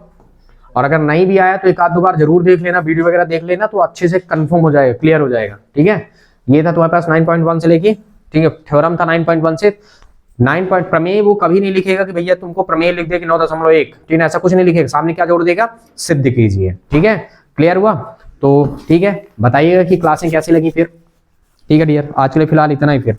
और अगर नहीं भी आया तो एक आध दो बार जरूर देख लेना, वीडियो वगैरह देख लेना, तो अच्छे से कंफर्म हो जाएगा, क्लियर हो जाएगा, ठीक है। ये था तुम्हारे पास 9.1 से लेके, ठीक है, थ्योरम था 9.1 से 9 प्रमेय। वो कभी नहीं लिखेगा कि भैया तुमको प्रमेय लिख दे कि 9.1, ठीक है, ऐसा कुछ नहीं लिखेगा, सामने क्या जोड़ देगा, सिद्ध कीजिए, ठीक है, क्लियर हुआ। तो ठीक है, बताइएगा कि क्लासें कैसी लगी फिर, ठीक है डियर, आज के लिए फिलहाल इतना ही फिर।